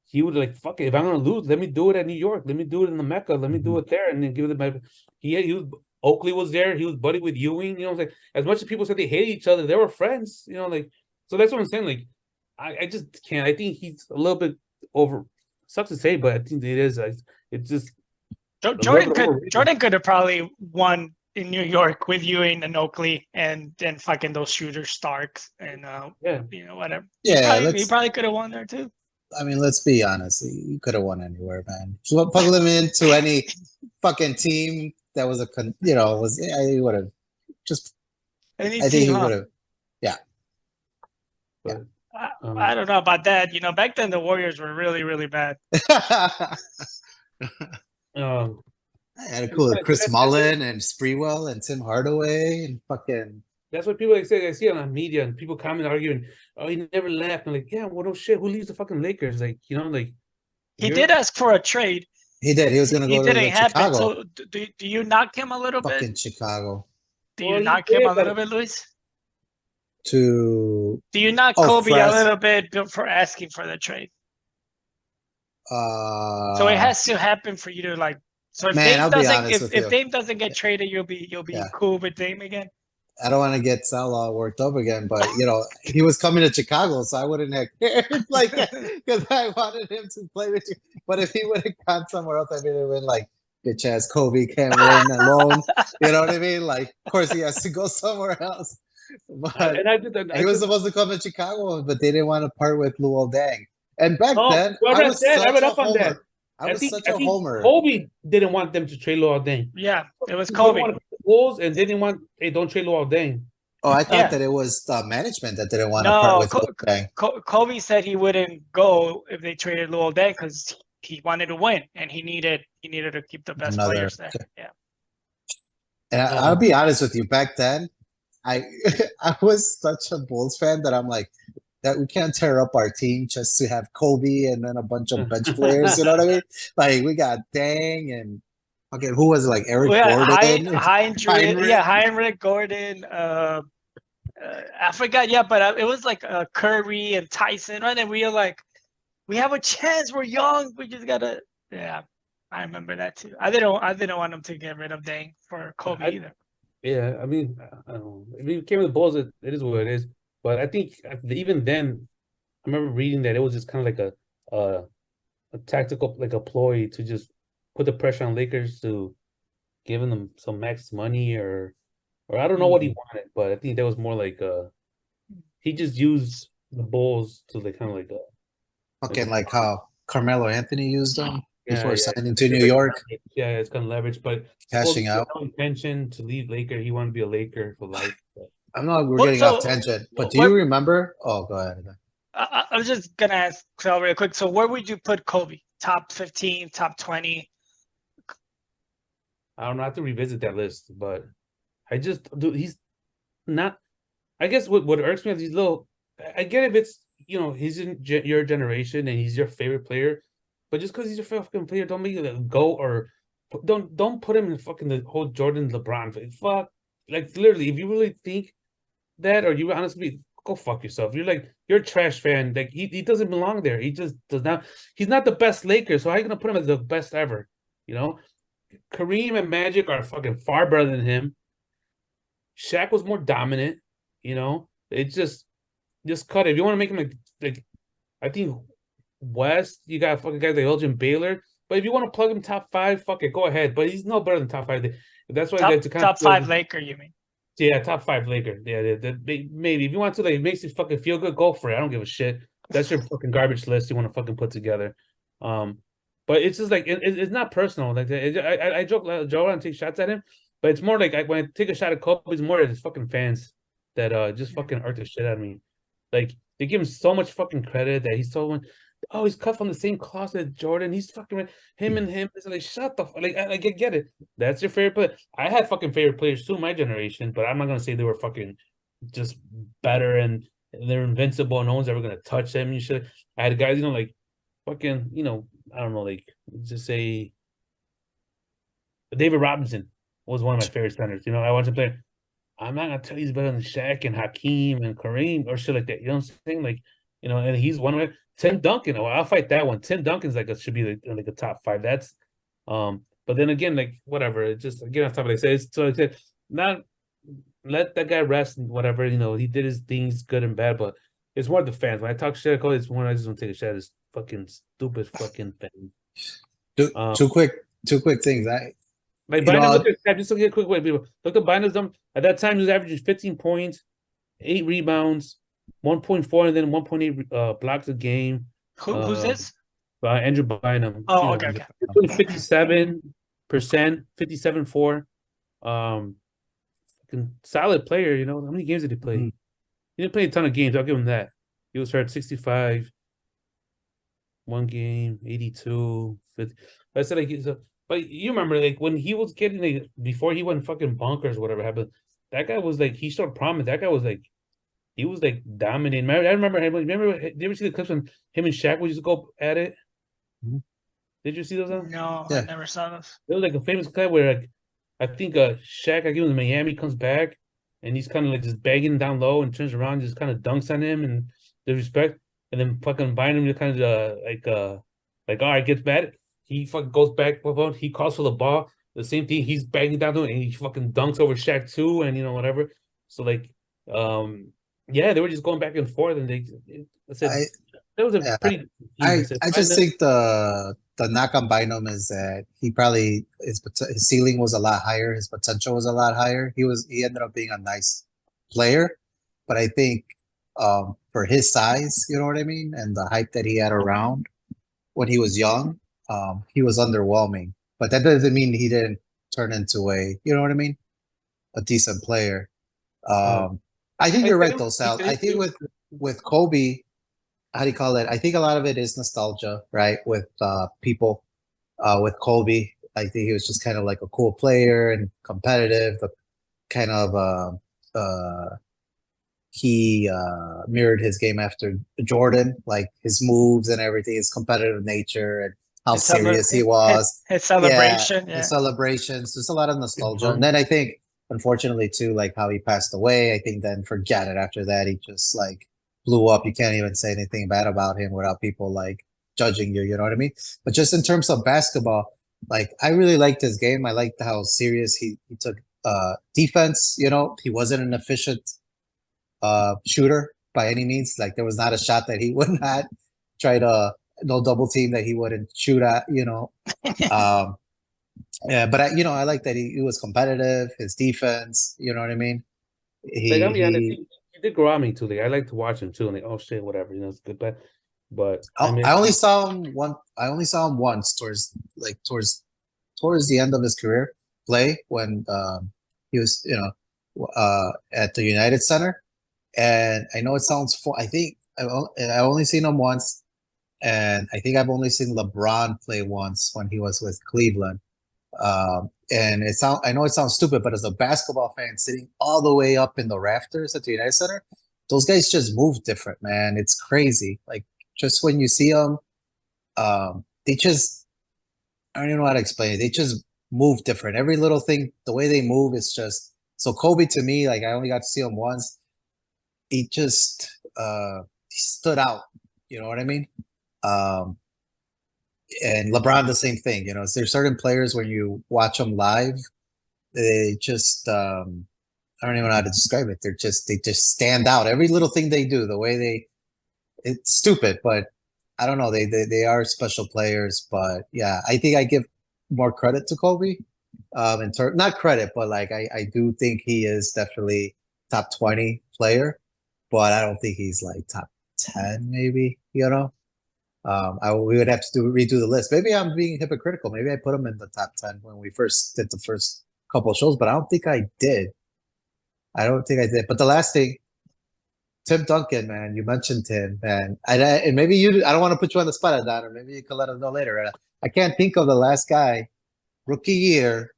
He would like, fuck it. If I'm gonna lose, let me do it at New York. Let me do it in the Mecca. Let me do it there, and then give it my. He was Oakley was there. He was buddy with Ewing. Like as much as people said they hated each other, they were friends. Like so that's what I'm saying. Like I just can't. I think he's a little bit over. Sucks to say, but I think it is. It's just Jordan could have probably won in New York with Ewing and Oakley and then fucking those shooters Starks and whatever. Yeah, he probably could have won there too. I mean, let's be honest. You could have won anywhere, man. So plug him into any fucking team that was he would have just. Any I think he would have. Yeah. But, I don't know about that. Back then the Warriors were really, really bad. I had a cool Chris Mullin and Sprewell and Tim Hardaway and fucking. That's what people say. I see it on media and people comment arguing. Oh, he never left. I'm like, yeah, well, no shit. Who leaves the fucking Lakers? Like, like. He did ask for a trade. He did. He was going to go to Chicago. So do you knock him a little bit? Fucking Chicago. Do you knock him a little bit, Luis? Do you knock Kobe a little bit for asking for the trade? So it has to happen for you to like. So if Dame doesn't get traded, you'll be cool with Dame again. I don't want to get Salah worked up again, but he was coming to Chicago, so I wouldn't have cared, like, because I wanted him to play with you. But if he would have gone somewhere else, I would have been like, bitch ass Kobe can't win alone. You know what I mean? Like, of course he has to go somewhere else. But he was supposed to come to Chicago, but they didn't want to part with Luol Deng. And back then, I was such a homer. I was such a homer. Kobe didn't want them to trade Luol Deng. Yeah, it was Kobe. Bulls and they didn't want. Hey, don't trade Luol Deng. Oh, I thought that it was the management that didn't want to part with Luol Deng. Kobe said he wouldn't go if they traded Luol Deng because he wanted to win and he needed to keep the best players there. Yeah. And I'll be honest with you. Back then, I was such a Bulls fan that I'm like, that we can't tear up our team just to have Kobe and then a bunch of bench players. You know what I mean? Like we got Dang and. Okay, who was it? Like Eric Gordon? Heinrich Gordon. I forgot. Yeah, but it was like Curry and Tyson, right? And we were like, we have a chance. We're young. We just gotta. Yeah, I remember that too. I didn't want them to get rid of Dang for Kobe either. Yeah, I mean, I don't know. If he came with the Bulls, it is what it is. But I think even then, I remember reading that it was just kind of like a tactical, like a ploy to just put the pressure on Lakers to giving them some max money or I don't know what he wanted, but I think that was more like he just used the Bulls to like kind of like Fucking like how Carmelo Anthony used them before yeah. signing to New York, Yeah, it's kind of leverage, but cashing Kobe had out. no intention to leave Laker. He wanted to be a Laker for life. But I'm not. We're Well, getting off tangent, but do you remember? Oh, go ahead. I was just gonna ask Phil real quick. So where would you put Kobe? Top 15, top 20? I don't know. I have to revisit that list, but I just do. He's not. I guess what irks me is these little. I get if it's he's in your generation and he's your favorite player, but just because he's your fucking player, don't make it a go or don't put him in fucking the whole Jordan LeBron. Fuck, like literally, if you really think that or you honestly go fuck yourself. You're a trash fan. Like he doesn't belong there. He just does not. He's not the best Laker. So how are you gonna put him as the best ever? Kareem and Magic are fucking far better than him. Shaq was more dominant. It's just cut it. If you want to make him like I think West, you got fucking guys like Elgin Baylor. But if you want to plug him top 5, fuck it, go ahead. But he's no better than top 5. That's why that's kind top 5 Laker, you mean? Yeah, top 5 Laker. Yeah, maybe if you want to, like, it makes you fucking feel good, go for it. I don't give a shit. That's your fucking garbage list you want to fucking put together. But it's just like it's not personal. Like I joke, Joe, and take shots at him, but it's more like when I take a shot at Kobe, it's more as fucking fans that just fucking irk the shit out of me. Like they give him so much fucking credit that he's so. Oh, he's cut from the same cloth as Jordan. He's fucking him and him. It's like shut the like I get it. That's your favorite player. I had fucking favorite players too, my generation, but I'm not gonna say they were fucking just better and they're invincible. No one's ever gonna touch them and shit. I had guys, like fucking, I don't know, like just say David Robinson was one of my favorite centers. I watched him play. I'm not gonna tell you he's better than Shaq and Hakeem and Kareem or shit like that. You know what I'm saying? Like, and he's one of it. Tim Duncan. Oh, I'll fight that one. Tim Duncan's should be like a top 5. That's but then again, like whatever. It's just again on top of I said, not let that guy rest and whatever. He did his things good and bad, but it's more the fans. When I talk shit, it's more I just want to take a shot at this fucking stupid fucking thing. Two quick things. Like Bynum, look at just look at a quick way, people. Look at Bynum's number. At that time, he was averaging 15 points, 8 rebounds, 1.4, and then 1.8 blocks a game. Who's this? Andrew Bynum. Oh, okay. 57%, 57.4. Fucking solid player. How many games did he play? Mm-hmm. He didn't play a ton of games. I'll give him that. He was hurt 65, 1 game, 82, 50. I said but you remember when he was getting before he went fucking bonkers, whatever happened. That guy was he showed promise. That guy was he was dominating. I remember him. Remember, did you ever see the clips when him and Shaq would just go at it? Mm-hmm. Did you see those? No, yeah. I never saw those. There was a famous clip where I think Shaq, I give him Miami, comes back and he's kind of just begging down low and turns around, and just kind of dunks on him and disrespect, and then fucking Bynum just kind of all right, gets mad. He fucking goes back, he calls for the ball. The same thing, he's banging down to it, and he fucking dunks over Shaq too, and whatever. So yeah, they were just going back and forth, and that was a pretty. I just think the knock on Bynum is that he probably his ceiling was a lot higher, his potential was a lot higher. He ended up being a nice player, but I think for his size, you know what I mean, and the hype that he had around when he was young. He was underwhelming, but that doesn't mean he didn't turn into a decent player. I think you're right though, Sal. I think with Kobe, how do you call it? I think a lot of it is nostalgia, right? With people, with Kobe, I think he was just kind of like a cool player and competitive. The kind of he mirrored his game after Jordan, like his moves and everything, his competitive nature and how serious he was. His celebration. His celebrations. There's a lot of nostalgia. And then I think, unfortunately, too, like how he passed away, I think then forget it. After that, he just blew up. You can't even say anything bad about him without people judging you, you know what I mean? But just in terms of basketball, I really liked his game. I liked how serious he took defense, he wasn't an efficient shooter by any means. There was not a shot that he would not try to no double team that he wouldn't shoot at, Yeah, but I like that he was competitive. His defense, you know what I mean. Like, I mean, honest, He he did grow on me too. Like, I like to watch him too. And like, oh shit, whatever, it's good, but I mean, I only saw him one. I only saw him once towards the end of his career play when he was at the United Center. And I know it sounds I think I only seen him once, and I think I've only seen LeBron play once when he was with Cleveland. And I know it sounds stupid, but as a basketball fan sitting all the way up in the rafters at the United Center, those guys just move different, man. It's crazy. Like, just when you see them, they just, I don't even know how to explain it. They just move different. Every little thing, the way they move is just, so Kobe to me, like, I only got to see him once. He just, he stood out. You know what I mean? And LeBron, the same thing. There's certain players when you watch them live, they just, I don't even know how to describe it. They just stand out. Every little thing they do, the way it's stupid, but I don't know. They are special players, but yeah, I think I give more credit to Kobe. Not credit, but like I do think he is definitely top 20 player, but I don't think he's like top 10, maybe. We would have to redo the list. Maybe I'm being hypocritical. Maybe I put him in the top 10 when we first did the first couple of shows, but I don't think I did. But the last thing, Tim Duncan, man, you mentioned him, man. And maybe I don't want to put you on the spot at that, or maybe you can let us know later. I can't think of the last guy, rookie year,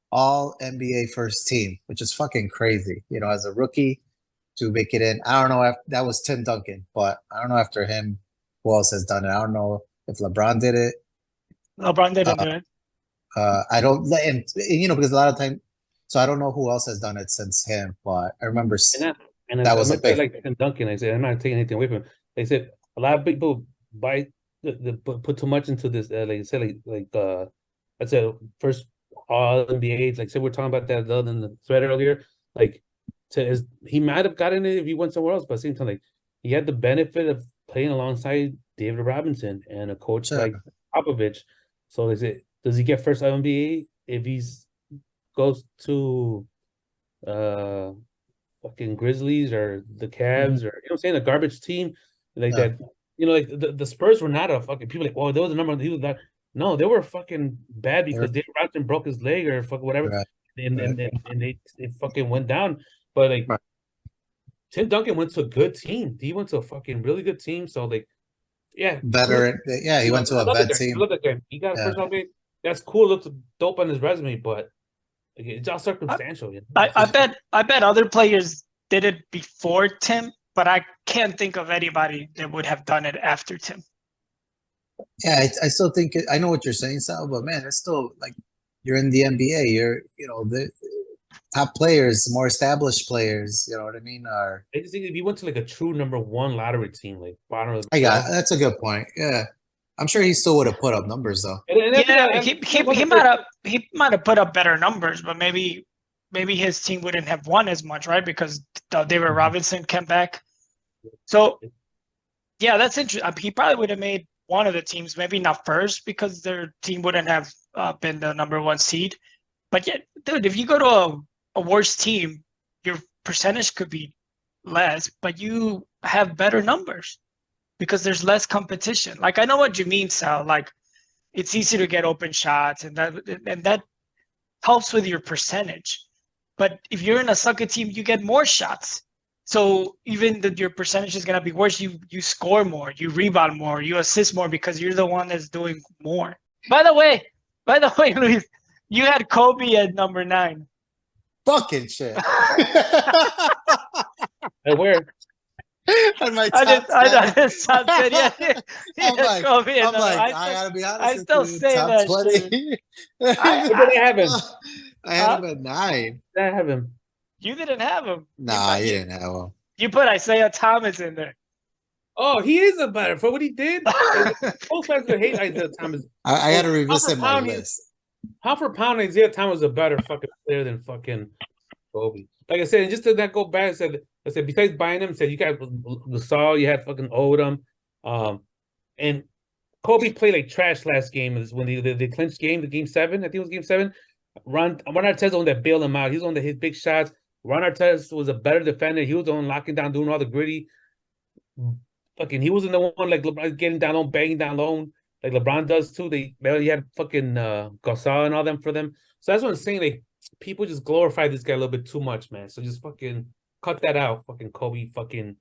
all NBA first team, which is fucking crazy. As a rookie to make it in. I don't know if that was Tim Duncan, but I don't know after him who else has done it. I don't know if LeBron did it. LeBron didn't do it. I don't, and because a lot of time, so I don't know who else has done it since him, but I remember that was a big. Like Tim Duncan. I said, I'm not taking anything away from him. They said a lot of people put too much into this. Like I said, I said first all NBA. Like I said, we're talking about that in the thread earlier. Like, he might have gotten it if he went somewhere else, but at the same time, like, he had the benefit of playing alongside David Robinson and a coach like Popovich. So does he get first NBA if he's goes to fucking Grizzlies or the Cavs or what I'm saying, a garbage team like that? Like the Spurs were not a fucking, people like, oh, there was a number, he was not. No, they were fucking bad because David Robinson broke his leg or fucking whatever, and they fucking went down. But like, Tim Duncan went to a good team. He went to a fucking really good team. So like, yeah, better. Cool. Yeah, he went to a bad team. Look at him. He got a first round game. That's cool. Looks dope on his resume, but it's all circumstantial. I bet other players did it before Tim, but I can't think of anybody that would have done it after Tim. Yeah, I still think I know what you're saying, Sal, but man, it's still like you're in the NBA. You're the top players, more established players. You know what I mean? I just think if you went to like a true number one lottery team, like bottom of the that's a good point. Yeah, I'm sure he still would have put up numbers though. Yeah, he might have put up better numbers, but maybe his team wouldn't have won as much, right? Because David Robinson came back. So yeah, that's interesting. He probably would have made one of the teams, maybe not first, because their team wouldn't have been the number one seed. But yeah, dude, if you go to a worse team, your percentage could be less, but you have better numbers because there's less competition. Like, I know what you mean, Sal. Like, it's easy to get open shots, and that helps with your percentage. But if you're in a sucker team, you get more shots. So even that your percentage is gonna be worse, you score more, you rebound more, you assist more because you're the one that's doing more. By the way, Luis, you had Kobe at number 9. Fucking shit. And where? On my top 10. I just top 10. Yeah, I'm like, Kobe I gotta be honest. I still say top that 20. shit. I have him. I had him at 9. I have him. You didn't have him. Nah, you didn't have him. You put Isaiah Thomas in there. Oh, he is a better for what he did. Both fans could hate Isaiah Thomas. I had to revisit my list. Pound for pound, Isaiah Thomas is a better fucking player than fucking Kobe. Like I said, just to not go back, I said besides buying him, said you got Gasol, you had fucking Odom, and Kobe played like trash last game. Is when they clinched the game 7. I think it was game 7. Ron Artest was the one that bailed him out. He was the one that hit big shots. Ron Artest was a better defender. He was the one locking down, doing all the gritty. Fucking, he wasn't the one like LeBron getting down low, banging down low, like LeBron does too. They already had fucking Gasol and all them for them. So that's what I'm saying. Like, people just glorify this guy a little bit too much, man. So just fucking cut that out, fucking Kobe, fucking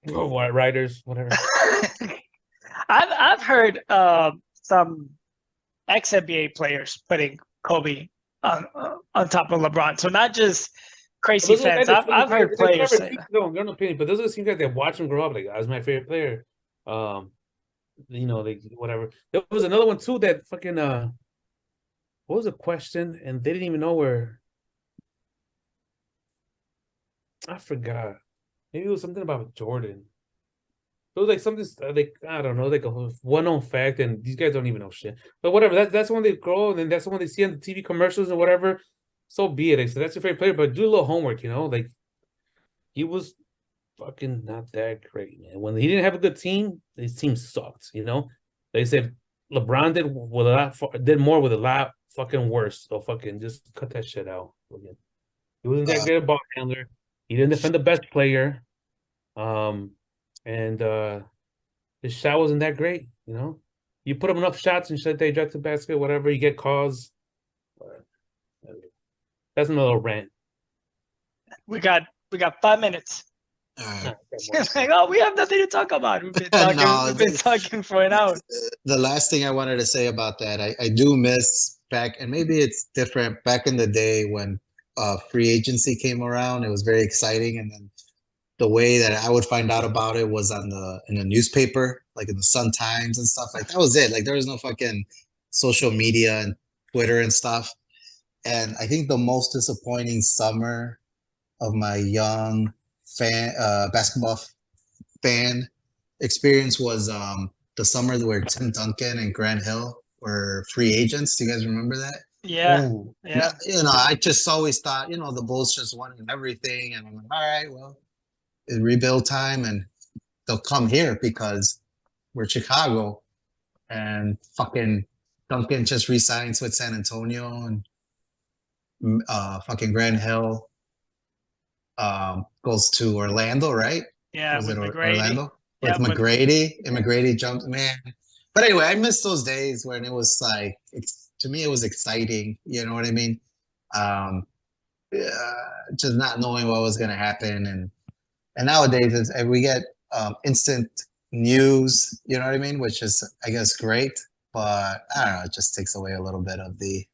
writers, whatever. I've heard some ex-NBA players putting Kobe on top of LeBron. So not just crazy fans. I've heard players say that. No, no opinion, but those are the same guys that watch him grow up. Like, that's my favorite player. You know, like whatever. There was another one too that fucking what was the question? And they didn't even know where. I forgot. Maybe it was something about Jordan. It was like something like, I don't know, like a one-known fact, and these guys don't even know shit. But whatever, that's when they grow, and then that's when they see on the TV commercials and whatever. So be it. Like, so that's your favorite player, but do a little homework, you know? Like, he was fucking not that great, man. When he didn't have a good team, his team sucked, you know? They said LeBron did more with a lot fucking worse. So fucking just cut that shit out. He wasn't that great a ball handler. He didn't defend the best player. And his shot wasn't that great, you know? You put him enough shots and shit, they drive to the basket, whatever, you get calls. That's another rant. We got 5 minutes. It's like, oh, we have nothing to talk about. We've been talking, we've been talking for an hour. The last thing I wanted to say about that, I do miss back, and maybe it's different, back in the day when free agency came around. It was very exciting, and then the way that I would find out about it was in the newspaper, like in the Sun Times and stuff. Like, that was it. Like, there was no fucking social media and Twitter and stuff. And I think the most disappointing summer of my young basketball fan experience was the summer where Tim Duncan and Grant Hill were free agents. Do you guys remember that? Yeah. Ooh. Yeah. You know, I just always thought, you know, the Bulls just won everything. And I'm like, all right, well, it's rebuild time, and they'll come here because we're Chicago. And fucking Duncan just re-signs with San Antonio, and fucking Grant Hill goes to Orlando, right? Yeah, with McGrady. Orlando? With McGrady. And McGrady jumped, man. But anyway, I miss those days when it was like, to me, it was exciting. You know what I mean? Just not knowing what was going to happen. And nowadays, we get instant news, you know what I mean? Which is, I guess, great. But I don't know, it just takes away a little bit of the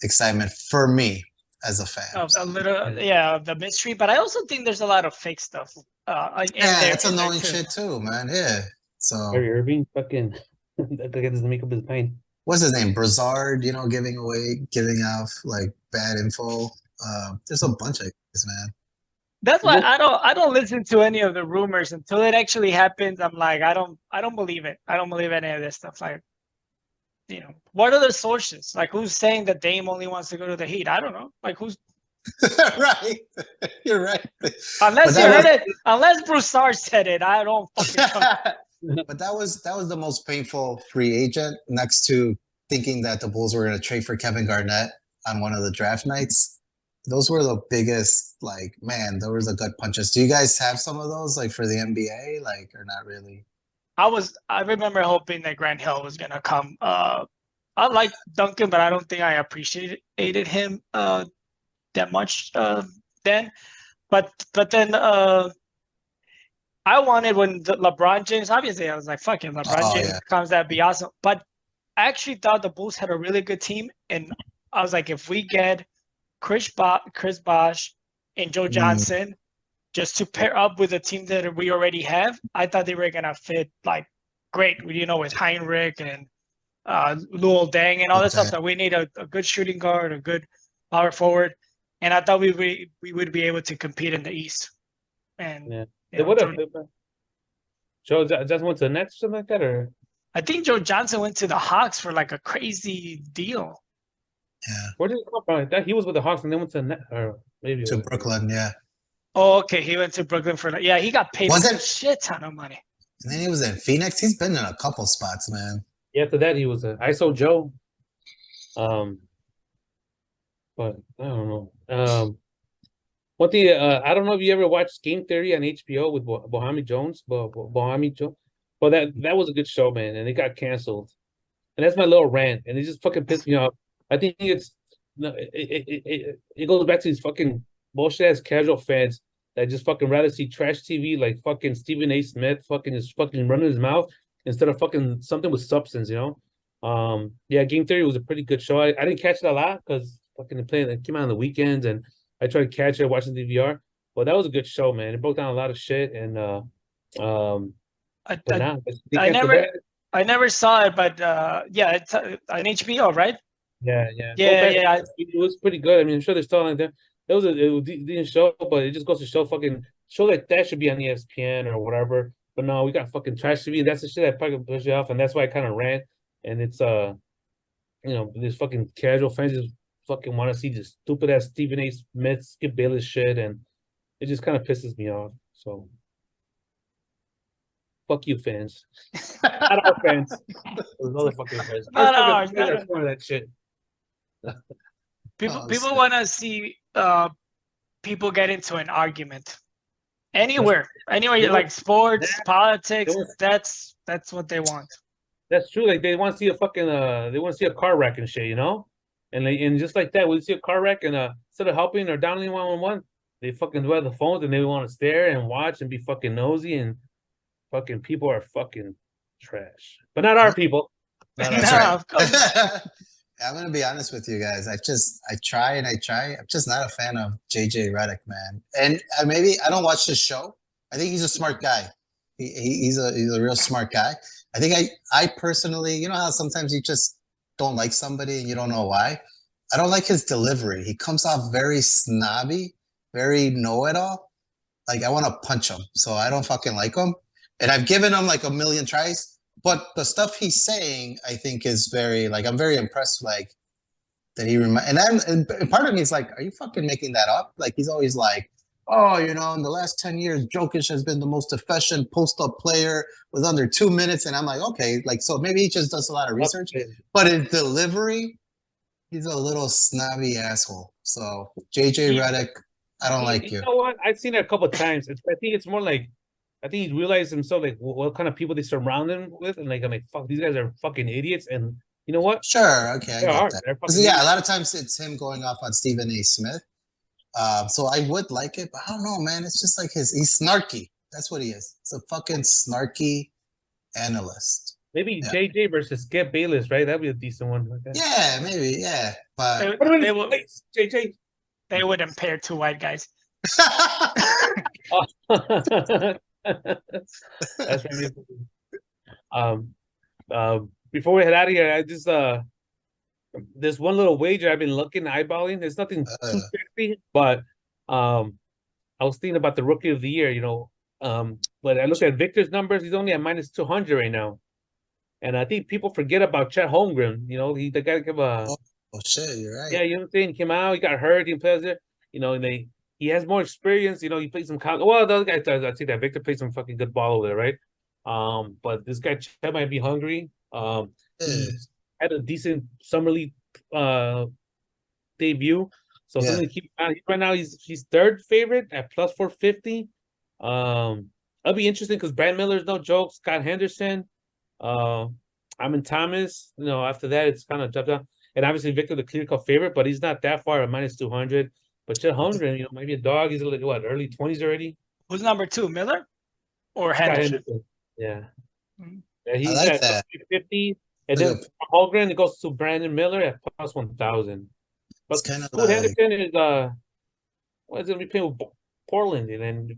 excitement for me as a fan. A little, yeah, the mystery. But I also think there's a lot of fake stuff. It's annoying shit too, man. Yeah. So Kyrie Irving fucking that guy doesn't make up his mind. What's his name? Brazard, you know, giving off like bad info. There's a bunch of things, man. That's why I don't listen to any of the rumors until it actually happens. I'm like, I don't believe it. I don't believe any of this stuff. Like, you know, what are the sources? Like, who's saying that Dame only wants to go to the Heat? I don't know. Like, who's right? You're right. Unless you heard it, unless Broussard said it, I don't fucking know. But that was the most painful free agent, next to thinking that the Bulls were going to trade for Kevin Garnett on one of the draft nights. Those were the biggest, like, man, those were the gut punches. Do you guys have some of those, like, for the NBA, like, or not really? I remember hoping that Grant Hill was gonna come. I like Duncan, but I don't think I appreciated him that much then. But then I wanted when LeBron James, obviously I was like, fucking LeBron James comes, that'd be awesome. But I actually thought the Bulls had a really good team, and I was like, if we get Chris Bosh and Joe Johnson just to pair up with the team that we already have, I thought they were gonna fit like great, you know, with Heinrich and Luol Deng and all that stuff. That we need a good shooting guard, a good power forward, and I thought we would be able to compete in the East. And what if Joe Johnson went to the Nets or something like that, or I think Joe Johnson went to the Hawks for like a crazy deal. Yeah. Where did he come from? That he was with the Hawks and then went to the Nets, or maybe to Brooklyn. Yeah. Oh, okay. He went to Brooklyn for he got paid a shit ton of money. And then he was in Phoenix. He's been in a couple spots, man. Yeah, after that he was a ISO Joe. But I don't know. One thing, I don't know if you ever watched Game Theory on HBO with Bohami Jones, Bohami Joe. But that was a good show, man, and it got canceled. And that's my little rant, and it just fucking pissed me off. I think it's no, it goes back to these fucking bullshit ass casual fans that just fucking rather see trash TV like fucking Stephen A. Smith fucking just fucking running his mouth instead of fucking something with substance, you know. Yeah, Game Theory was a pretty good show. I didn't catch it a lot because fucking playing it came out on the weekends, and I tried to catch it watching DVR. But that was a good show, man. It broke down a lot of shit, and but now I never saw it, but yeah, it's on HBO, right? Yeah. Yeah. It was pretty good. I mean, I'm sure they're still on there. It was a decent show, but it just goes to show like that should be on ESPN or whatever. But no, we got fucking trash TV. That's the shit that fucking pushed you off, and that's why I kind of ran. And it's this fucking casual fans just fucking want to see this stupid ass Stephen A. Smith, Skip Bayless shit, and it just kind of pisses me off. So fuck you, fans. Not our fans. Those other fucking fans. That's one of that shit. People want to see people get into an argument anywhere like sports, politics. That's what they want. That's true. Like they want to see a fucking they want to see a car wreck and shit, you know. And just like that, we see a car wreck and instead of helping or dialing 111, they fucking do the phones and they want to stare and watch and be fucking nosy, and fucking people are fucking trash. But not our people. No, of course. I'm gonna be honest with you guys. I try. I'm just not a fan of JJ Redick, man. And maybe I don't watch this show. I think he's a smart guy. He's a real smart guy. I think I personally, you know how sometimes you just don't like somebody and you don't know why. I don't like his delivery. He comes off very snobby, very know-it-all. Like I want to punch him, so I don't fucking like him. And I've given him like a million tries. But the stuff he's saying, I think, is very like I'm very impressed. Like that he and part of me is like, are you fucking making that up? Like he's always like, oh, you know, in the last 10 years, Jokic has been the most efficient post-up player with under 2 minutes, and I'm like, okay, like so maybe he just does a lot of research, but in delivery, he's a little snobby asshole. So JJ Redick, I don't like you. You know what? I've seen it a couple of times. I think it's more like. I think he realized himself like what kind of people they surround him with, and like I'm like, fuck, these guys are fucking idiots. And you know what? Sure, okay, I get that. Yeah, idiots. a lot of times it's him going off on Stephen A. Smith. So I would like it, but I don't know, man. It's just like he's snarky. That's what he is. It's a fucking snarky analyst. Maybe JJ versus Skip Bayless, right? That'd be a decent one. Like that. Yeah, maybe, yeah. But JJ, they wouldn't pair two white guys. That's really before we head out of here, I just there's one little wager I've been eyeballing. It's nothing too sexy, but I was thinking about the rookie of the year, you know. But I looked at Victor's numbers, he's only at minus 200 right now. And I think people forget about Chet Holmgren, you know, the guy give a oh shit, you're right. Yeah, you know what I'm saying? He came out, he got hurt, he plays there, you know, and he has more experience, you know. He played some college. Well, the other guy does. I see that Victor played some fucking good ball over there, right? But this guy Chet might be hungry. He had a decent summer league debut, so something to keep on. Right now, he's third favorite at plus 450. That'll be interesting because Brad Miller's no joke. Scott Henderson, Amin Thomas. You know, after that, it's kind of jumped down. And obviously Victor the clear cut favorite, but he's not that far at minus 200. But Chet Holmgren, you know, maybe a dog. He's like what, early 20s already. Who's number 2, Miller or Henderson? Yeah. Mm-hmm. Yeah, he's like at that. 50, and then Holmgren it goes to Brandon Miller at plus 1,000. But Scoot like... Henderson is what is it? Be playing with Portland, and then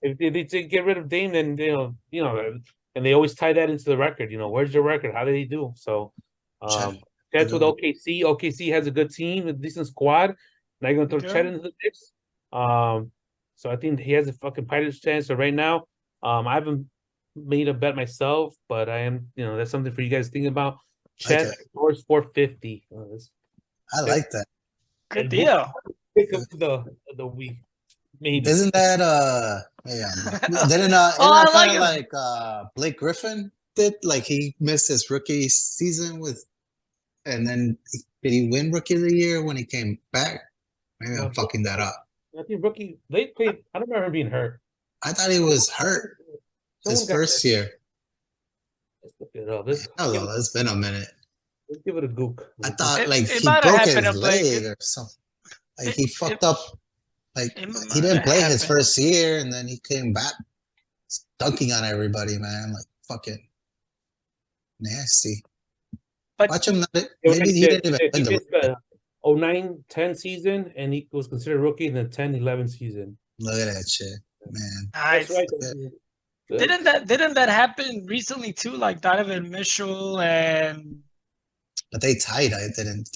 if they get rid of Dame, then you know, and they always tie that into the record. You know, where's your record? How did he do? So, that's with OKC. OKC has a good team, a decent squad. Now you're gonna throw Chet into the mix. So I think he has a fucking Pirates chance. So right now, I haven't made a bet myself, but I am, you know, that's something for you guys thinking about. Chet scores 450. I like that. Good deal. Pick up the week. Maybe. Isn't that yeah, didn't Oh, I isn't that like kind of him. like Blake Griffin did? Like he missed his rookie season and then did he win Rookie of the Year when he came back? Maybe I'm fucking that up. I think rookie. They played. I don't remember him being hurt. I thought he was hurt Someone his got first hurt. year. Let's look it up. Hello, it's been a minute. Let's give it a gook. I thought like It he might have broke happened his to Blake. leg or something. Like he fucked it- up. Like it he didn't might play his happen. first year, and then he came back dunking on everybody, man. Like fucking nasty. But Watch him. Maybe he didn't even win He the missed rookie. the 09-10 season, and he was considered rookie in the 10-11 season. Look at that shit, man. nice. That's right. Yeah. Didn't that happen recently too? Like Donovan Mitchell and But they tied. I didn't.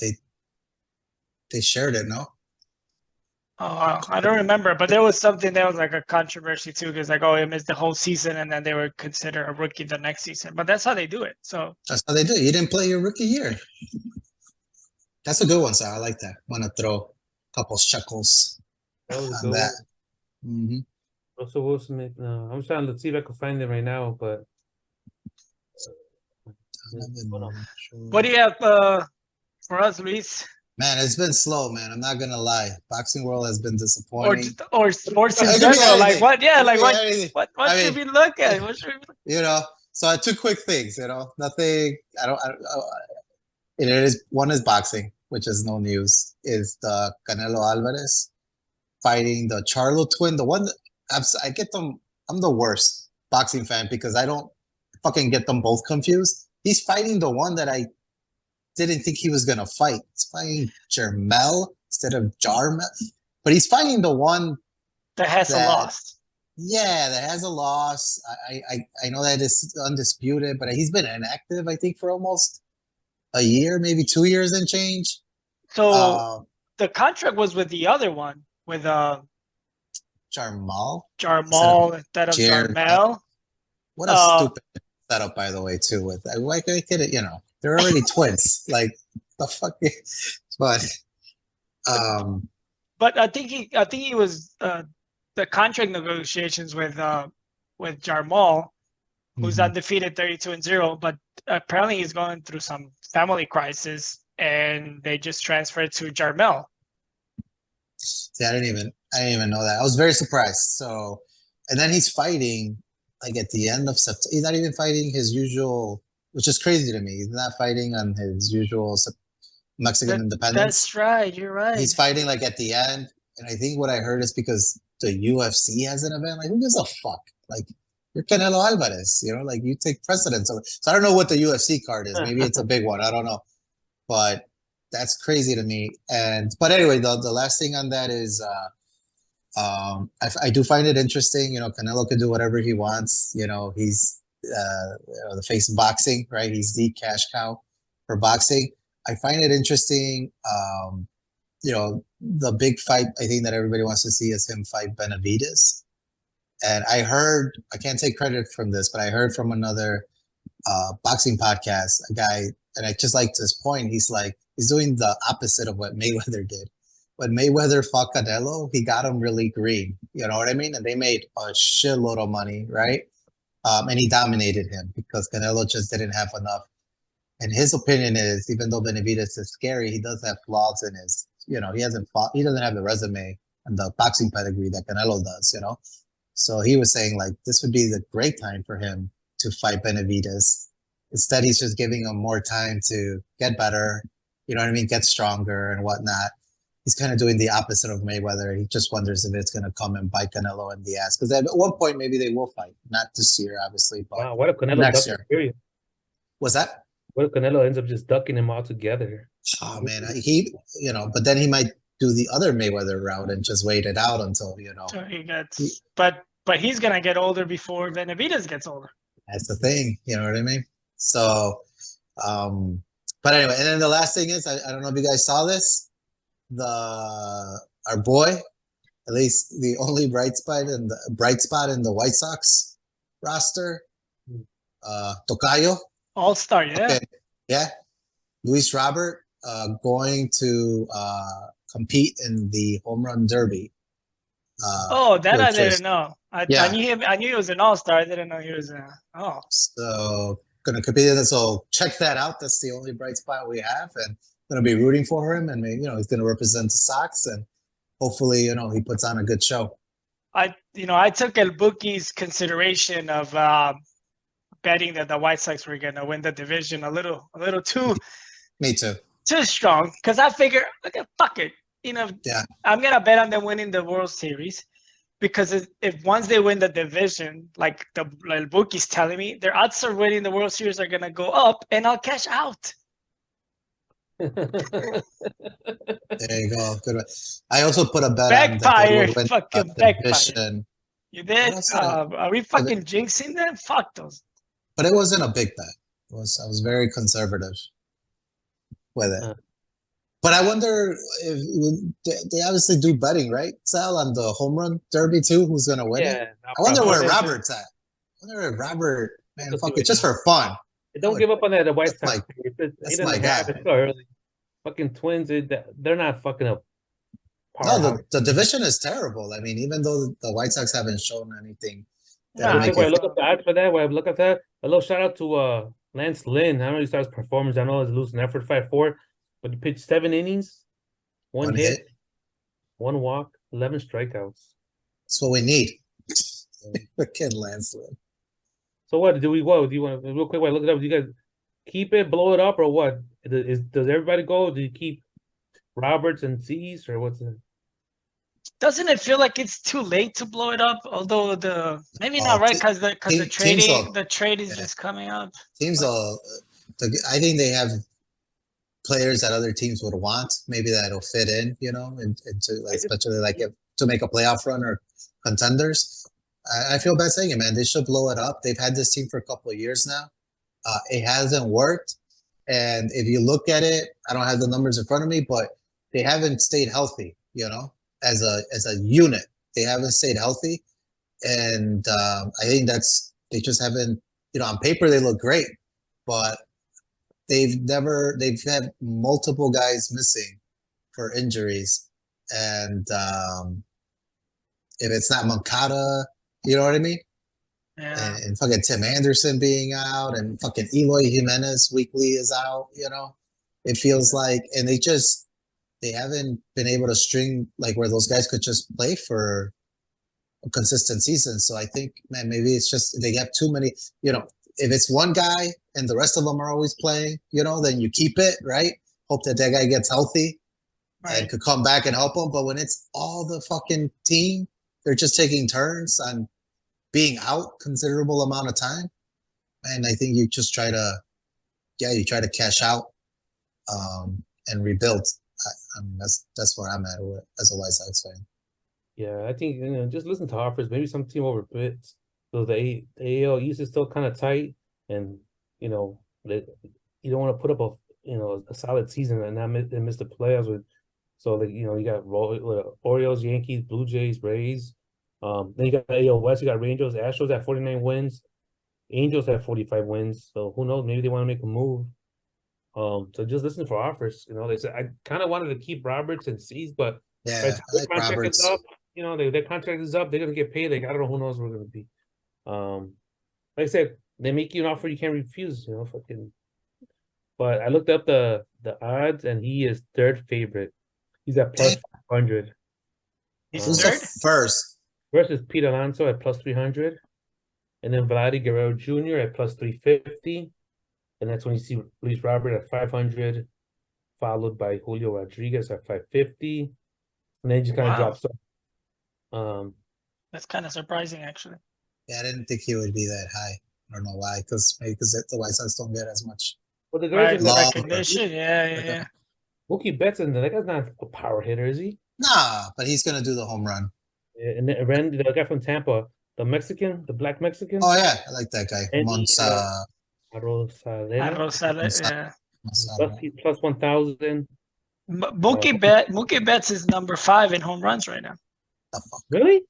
They shared it. No. I don't remember, but there was something that was like a controversy too, because like, oh, he missed the whole season, and then they were considered a rookie the next season. But that's how they do it. So That's how they do it. You didn't play your rookie year. That's a good one, sir. I like that. Want to throw a couple shekels That was a on good that. one. Hmm. Russell Will Smith. No, I'm trying to see if I can find it right now, but what do you have for us, Luis? Man, it's been slow, man. I'm not gonna lie. Boxing world has been disappointing. Or sports in It could be general? Like anything. what? Yeah, It like could be anything. what I should mean, we look at? What should we? You know, so two quick things. Nothing. It is one is boxing, which is no news. Is the Canelo Alvarez fighting the Charlo twin? The one that I get them. I'm the worst boxing fan because I don't fucking get them both confused. He's fighting the one that I didn't think he was gonna fight. He's fighting Jermel instead of Jarmel, but he's fighting the one That has a loss. Yeah, that has a loss. I know that is undisputed, but he's been inactive, I think, for almost a year, maybe 2 years and change. So the contract was with the other one, with Jarmal instead of Jarmel. What a stupid setup, by the way, too. With why could it? They're already twins. Like the fuck. But I think he was the contract negotiations with Jarmal, who's undefeated 32-0, but apparently he's going through some family crisis, and they just transferred to Jarmel. See, I didn't even know that. I was very surprised. So, and then he's fighting like at the end of September. He's not even fighting his usual, which is crazy to me. He's not fighting on his usual Mexican independence. That's right. You're right. He's fighting like at the end, and I think what I heard is because the UFC has an event. Like, who gives a fuck? Like, you're Canelo Alvarez. Like you take precedence over. So I don't know what the UFC card is. Maybe it's a big one. I don't know, but that's crazy to me. But anyway, the last thing on that is, I do find it interesting. Canelo can do whatever he wants. He's the face of boxing, right? He's the cash cow for boxing. I find it interesting. The big fight I think that everybody wants to see is him fight Benavidez. And I can't take credit from this, but I heard from another boxing podcast, a guy, and I just liked his point. He's doing the opposite of what Mayweather did. When Mayweather fought Canelo, he got him really green. You know what I mean? And they made a shitload of money, right? And he dominated him because Canelo just didn't have enough. And his opinion is, even though Benavidez is scary, he does have flaws in his, he doesn't have the resume and the boxing pedigree that Canelo does, So he was saying this would be the great time for him to fight Benavidez. Instead, he's just giving him more time to get better, get stronger and whatnot. He's kind of doing the opposite of Mayweather. He just wonders if it's going to come and bite Canelo in the ass. Because at one point, maybe they will fight. Not this year, obviously, but wow, what if Canelo next year. Period? What's that? What if Canelo ends up just ducking him altogether? Oh man, but then he might do the other Mayweather route and just wait it out until So he gets, but he's gonna get older before Benavidez gets older. That's the thing, you know what I mean? So, but anyway, and then the last thing is, I don't know if you guys saw this, our boy, at least the only bright spot in the White Sox roster, Tocayo. All-star, yeah. Okay. Yeah. Luis Robert going to compete in the home run derby. Oh, that I with didn't Trace. know. I Yeah. knew him. I knew he was an all-star. I didn't know he was a. Oh, So gonna compete in it. So check that out. That's the only bright spot we have, and gonna be rooting for him. And maybe, he's gonna represent the Sox, and hopefully, he puts on a good show. I took El Bookie's consideration of betting that the White Sox were gonna win the division a little too Me too. strong, because I figure, okay, fuck it. Yeah. I'm gonna bet on them winning the World Series, because if once they win the division, like El Bookie's telling me, their odds of winning the World Series are gonna go up, and I'll cash out. There you go. Good one. I also put a bet on that they Backfired, would win fucking the backfired. division. You did? What else did I- Are we fucking jinxing them? Fuck those. But it wasn't a big bet. I was very conservative with it. But I wonder if they obviously do betting, right? Sal, on the home run derby too. Who's gonna win it? I wonder where Robert's at. I wonder if Robert, man, fuck it, just for fun. Don't give up on that. The White Sox. That's my guy. It's so early. Fucking Twins. They're not fucking up. No, the division is terrible. I mean, even though the White Sox haven't shown anything. I look up the odds for that. When I look at that, a little shout out to Lance Lynn. I don't know if he starts performance. I know he's losing effort 5-4, but he pitched 7 innings, one hit, 1 walk, 11 strikeouts. That's what we need. Kid Lance Lynn. So what do you want real quick? Look it up. Do you guys keep it, blow it up, or what? Does everybody go? Do you keep Roberts and Cease, or what's it? Doesn't it feel like it's too late to blow it up? Although maybe not, right? Because the trade is just coming up. Teams I think they have players that other teams would want. Maybe that'll fit in, into especially to make a playoff run or contenders. I feel bad saying it, man. They should blow it up. They've had this team for a couple of years now. It hasn't worked. And if you look at it, I don't have the numbers in front of me, but they haven't stayed healthy, as a unit. They haven't stayed healthy. And I think they just haven't, on paper they look great, but they've had multiple guys missing for injuries. And if it's not Moncada, you know what I mean? Yeah. And fucking Tim Anderson being out, and fucking Eloy Jimenez weekly is out, it feels like, and they haven't been able to string where those guys could just play for a consistent season. So I think, man, maybe it's just they have too many, if it's one guy and the rest of them are always playing, then you keep it, right? Hope that guy gets healthy and could come back and help them. But when it's all the fucking team, they're just taking turns on being out considerable amount of time. And I think you just try to cash out and rebuild. I mean, that's where I'm at as a White Sox fan. Yeah, I think just listen to offers. Maybe some team overbid. So the AL East is still kind of tight, and you don't want to put up a solid season and not miss the playoffs with. So you got Orioles, Yankees, Blue Jays, Rays. Then you got AL West. You got Rangers, Astros at 49 wins, Angels at 45 wins. So who knows? Maybe they want to make a move. So just listen for offers. They said I kind of wanted to keep Roberts and Cease, but yeah, I like Roberts. Is up, their contract is up. They're gonna get paid. I don't know who knows where we're gonna be. Like I said, they make you an offer you can't refuse. But I looked up the odds, and he is third favorite. He's at plus 500. He's Who's third? the first? First is Pete Alonso at plus 300, and then Vladdy Guerrero Jr. at plus 350. And that's when you see Luis Robert at 500, followed by Julio Rodriguez at 550. And then he just kind of drops off. That's kind of surprising, actually. Yeah, I didn't think he would be that high. I don't know why, because the White Sox don't get as much. Well, the guys recognition, yeah. Mookie Betts, and that guy's not a power hitter, is he? Nah, but he's gonna do the home run. Yeah, and then Randy, the guy from Tampa, the black Mexican. Oh yeah, I like that guy. Arrozalena. Yeah. Plus 1,000. Mookie Betts is number 5 in home runs right now. The fuck? Really?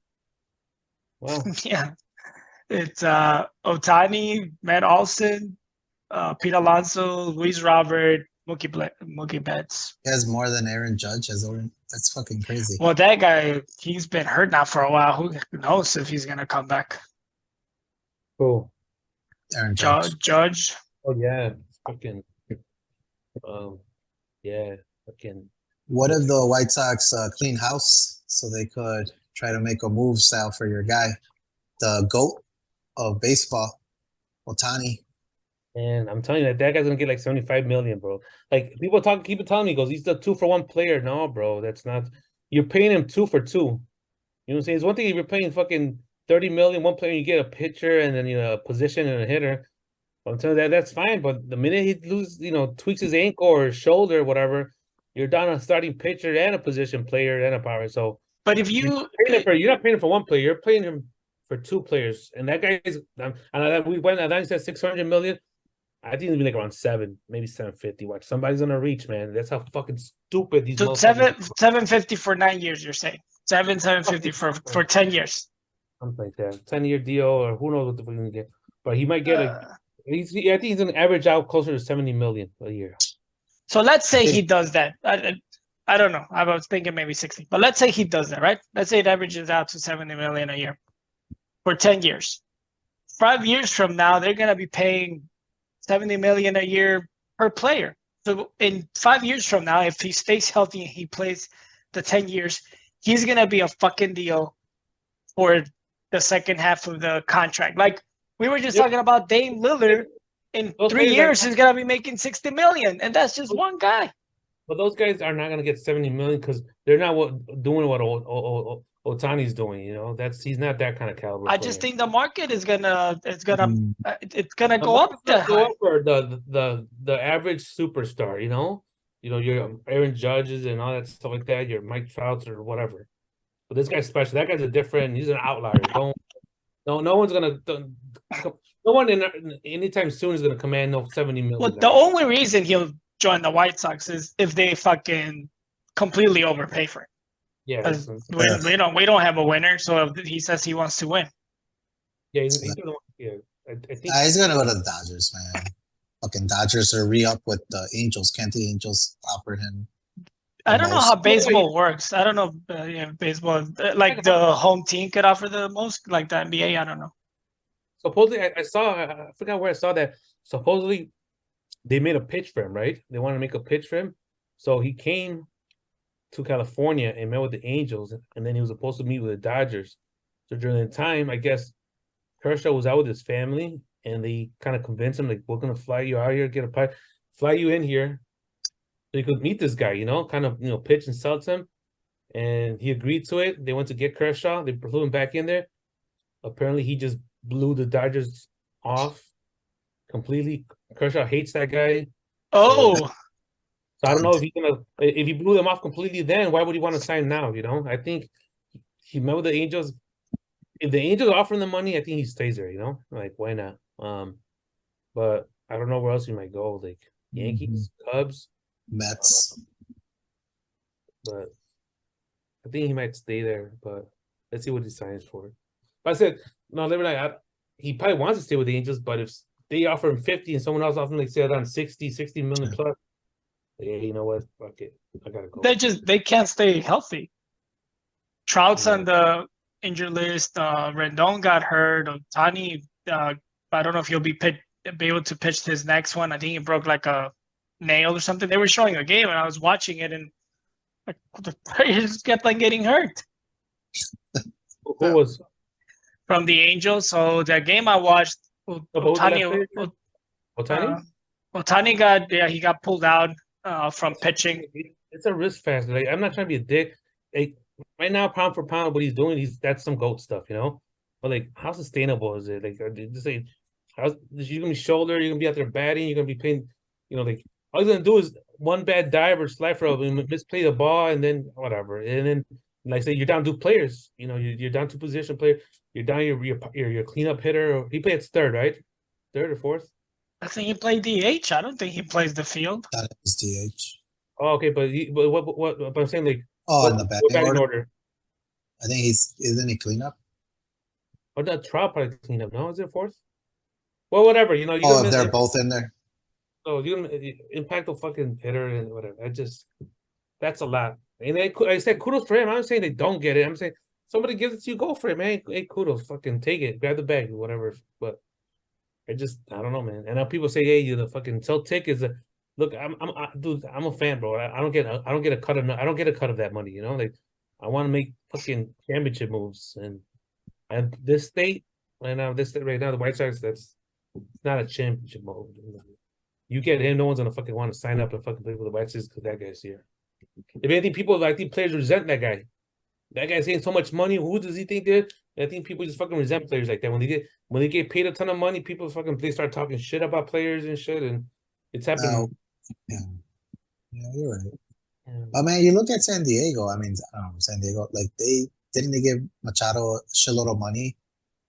Wow. Yeah. It's Ohtani, Matt Olson, Pete Alonso, Luis Robert, Mookie Betts. He has more than Aaron Judge has. That's fucking crazy. Well, that guy, he's been hurt now for a while. Who knows if he's gonna come back? Cool. Aaron Judge. Judge. Oh yeah, fucking. Yeah, fucking. What if the White Sox clean house so they could try to make a move, Sal, for your guy, the GOAT of baseball, Otani? And I'm telling you that guy's gonna get like 75 million, bro. Like keep telling me, he goes, he's the 2-for-1 player. No, bro, that's not. You're paying him 2 for 2. You know what I'm saying? It's one thing if you're paying fucking 30 million, one player, you get a pitcher and then a position and a hitter. I'm telling you that's fine. But the minute he loses, tweaks his ankle or his shoulder, or whatever, you're down a starting pitcher and a position player and a power. So, but if you're not paying him for one player, you're paying him for 2 players. And that guy is, and we went. I think he said 600 million. I think it'll be like around 7, maybe 750. Watch, somebody's gonna reach, man. That's how fucking stupid these. So 750 for 9 years. You're saying 750 for 10 years. Something like that, 10-year deal, or who knows what the fuck he's gonna get. But he might get I think he's gonna average out closer to 70 million a year. So let's say he does that. I don't know. I was thinking maybe 60, but let's say he does that, right? Let's say it averages out to 70 million a year for 10 years. 5 years from now, they're gonna be paying 70 million a year per player. So in 5 years from now, if he stays healthy and he plays the 10 years, he's gonna be a fucking deal for the second half of the contract. Like we were just talking about Dame Lillard. In 3 years, he's gonna be making 60 million, and that's just one guy. But those guys are not gonna get 70 million because they're not doing what Otani's doing. He's not that kind of caliber. I just think the market is gonna go up. For the average superstar. Your Aaron Judges and all that stuff like that. Your Mike Trouts or whatever. But this guy's special. That guy's he's an outlier. No one's gonna. No one anytime soon is gonna command 70 million. Well, the only reason he'll join the White Sox is if they fucking completely overpay for it. Yeah, we don't have a winner, so if he says he wants to win. Yeah, he's gonna. Yeah, I think he's gonna go to the Dodgers, man. Fucking Dodgers are re-up with the Angels. Can't the Angels offer him? I don't know how baseball works. I don't know baseball like the home team could offer the most, like the NBA. I don't know. Supposedly, I forgot where I saw that. Supposedly, they made a pitch for him, right? They wanted to make a pitch for him. So he came to California and met with the Angels, and then he was supposed to meet with the Dodgers. So during the time, I guess Kershaw was out with his family, and they kind of convinced him, like, we're going to fly you out here, fly you in here, so you could meet this guy, pitch and sell to him. And he agreed to it. They went to get Kershaw. They flew him back in there. Apparently, he just blew the Dodgers off completely. Kershaw hates that guy. Oh. So I don't know if he blew them off completely then, why would he want to sign now, I think he met with the Angels. If the Angels offer him the money, I think he stays there, Like, why not? But I don't know where else he might go, like Yankees, Cubs, Mets. But I think he might stay there, but let's see what he signs for. But I said, no, he probably wants to stay with the Angels, but if they offer him 50 and someone else offers him, like, say, around 60 million plus, yeah, you know what? Fuck it. I gotta go. They can't stay healthy. Trout's on the injured list. Rendon got hurt. Otani, I don't know if he'll be able to pitch his next one. I think he broke like a nail or something. They were showing a game and I was watching it, and like, the players kept on getting hurt. Who was from the Angels? So that game I watched, Otani he got pulled out from pitching. It's a risk factor. Like, I'm not trying to be a dick. Like, right now, pound for pound, what he's doing, that's some GOAT stuff, But like, how sustainable is it? Like, just say, you're gonna be shoulder, you're gonna be out there batting, you're gonna be playing, like, all he's gonna do is one bad dive or slide for misplay the ball, and then whatever, and then like I say, you're down 2 players. You're down 2 position player. You're down your cleanup hitter. He played third, right? Third or fourth? I think he played DH. I don't think he plays the field. That is DH. Oh, okay, but what I'm saying, like, in the batting order. I think isn't he cleanup? Oh, that Trout probably cleanup. No, is it fourth? Well, whatever. If they're both in there. So you impact the fucking hitter and whatever. That's a lot. And I said kudos for him. I'm saying they don't get it. I'm saying somebody gives it to you, go for it, man. Hey, kudos, fucking take it, grab the bag, whatever. But I don't know, man. And now people say, hey, you the fucking Celtic is a look. Dude, I'm a fan, bro. I don't get a cut of I don't get a cut of that money. You know, like I want to make fucking championship moves, and this state right now, the White Sox, it's not a championship move. You get him, no one's gonna fucking want to sign up and fucking play for the White Sox because that guy's here. If anything, I think players resent that guy. That guy's getting so much money. Who does he think did? I think people just fucking resent players like that. When they get paid a ton of money, they start talking shit about players and shit, and it's happening. Yeah, you're right. Yeah. But man, you look at San Diego. I mean, San Diego, like they give Machado a shitload of money,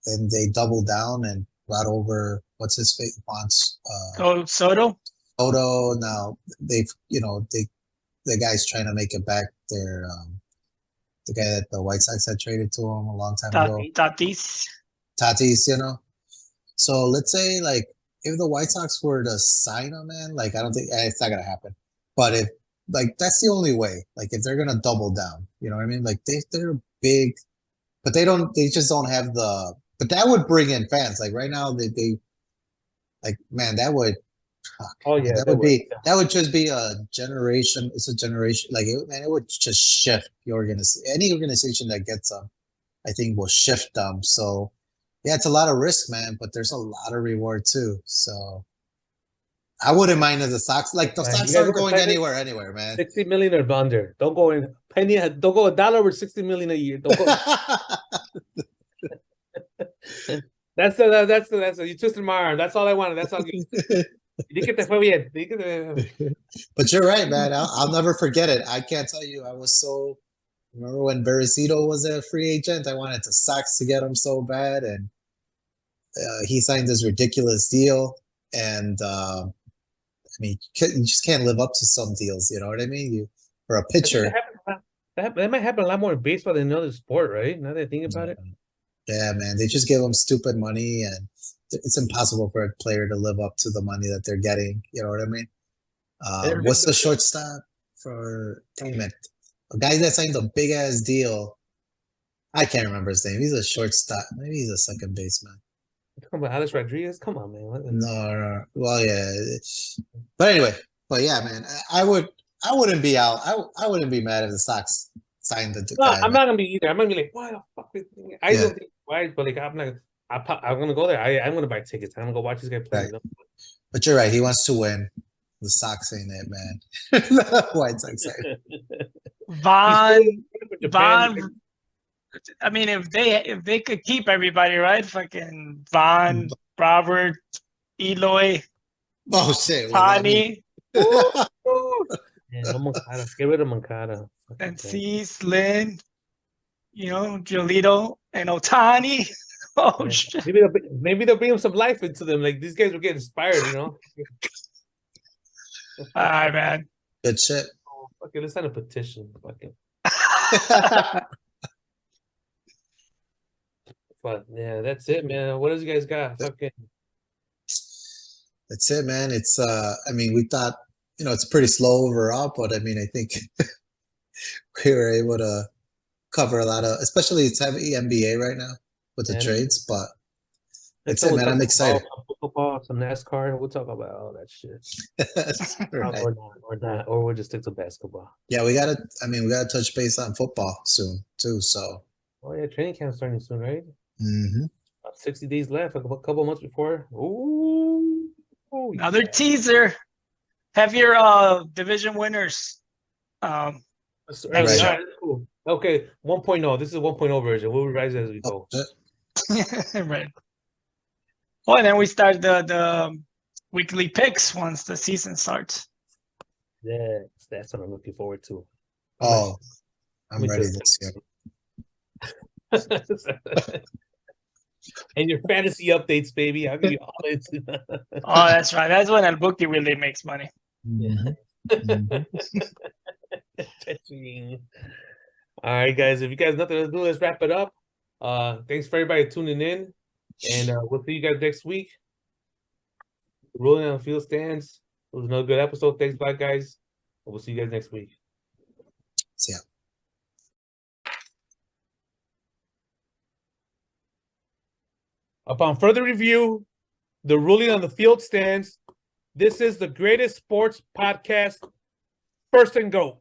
and they doubled down and brought over what's his face, Soto. Soto. Now they've, the guy's trying to make it back. Their the guy that the White Sox had traded to him a long time ago. Tatis. So let's say like if the White Sox were to sign him, man, like I don't think it's not gonna happen. But if like that's the only way. Like if they're gonna double down, you know what I mean? Like they're big, but they just don't have the. But that would bring in fans. Like right now, they like man, that would. Oh yeah, that would just be a generation. It's a generation. Like it would just shift the organization. Any organization that gets them, I think, will shift them. So yeah, it's a lot of risk, man, but there's a lot of reward too. So I wouldn't mind if the Sox, like the Sox aren't going anywhere, man. 60 million or under. Don't go in penny. Don't go $1 over 60 million a year. Don't go. That's you twisted my arm. That's all I wanted. That's all. But you're right, man. I'll never forget it. I can't tell you. Remember when Beresito was a free agent? I wanted the Sox to get him so bad, and he signed this ridiculous deal. And I mean, you just can't live up to some deals. You know what I mean? For a pitcher, that might happen a lot more in baseball than another sport, right? Now that I think about it. Yeah, man. They just give them stupid money, and it's impossible for a player to live up to the money that they're getting. You know what I mean? What's the shortstop for? Damn it, a guy that signed a big ass deal. I can't remember his name. He's a shortstop. Maybe he's a second baseman. Come on, Alex Rodriguez. Come on, man. No. Well, yeah. But anyway, yeah, man. I wouldn't be out. I wouldn't be mad if the Sox signed the guy. I'm not gonna be either. I'm gonna be like, why the fuck? I don't think why, but like I'm not. I'm gonna go there. I'm gonna buy tickets. I'm gonna go watch this guy play. Right. You know? But you're right. He wants to win. The Sox ain't it, man. The White Sox ain't. Vaughn. I mean, if they could keep everybody, right? Fucking Vaughn, Robert, Eloy. Oh shit. Tani. Yeah, Moncada. Get rid of Moncada. And Cease, Lynn, Giolito, and Otani. Oh shit. Maybe they'll bring some life into them. Like these guys will get inspired, All right, man. Good shit. Oh, okay, let's sign a petition. Fucking. But yeah, that's it, man. What else you guys got? Fucking. That's it, man. It's I mean, we thought, it's pretty slow overall, but I mean, I think we were able to cover a lot of, especially it's heavy NBA right now with the trades, but that's it, man. I'm excited. Football, some NASCAR. We'll talk about all that shit. Right. Or we'll just stick to basketball. Yeah, we gotta touch base on football soon too. So. Oh yeah, training camp's starting soon, right? Mm-hmm. About 60 days left, like a couple months before. Ooh. Another teaser. Have your division winners. Right. Cool. Okay, 1.0. This is 1.0 version. We'll revise it as we go. Right. Oh, and then we start the weekly picks once the season starts. Yeah, that's what I'm looking forward to. Oh, I'm ready this year. And your fantasy updates, baby. I'll give you all it. Oh, that's right. That's when El Bookie really makes money. Mm-hmm. All right, guys. If you guys have nothing to do, let's wrap it up. Thanks for everybody tuning in, and we'll see you guys next week. Rolling on field stands. It was another good episode. Thanks, bye, guys. We'll see you guys next week. See ya. Upon further review, the ruling on the field stands. This is the greatest sports podcast, First and Goat.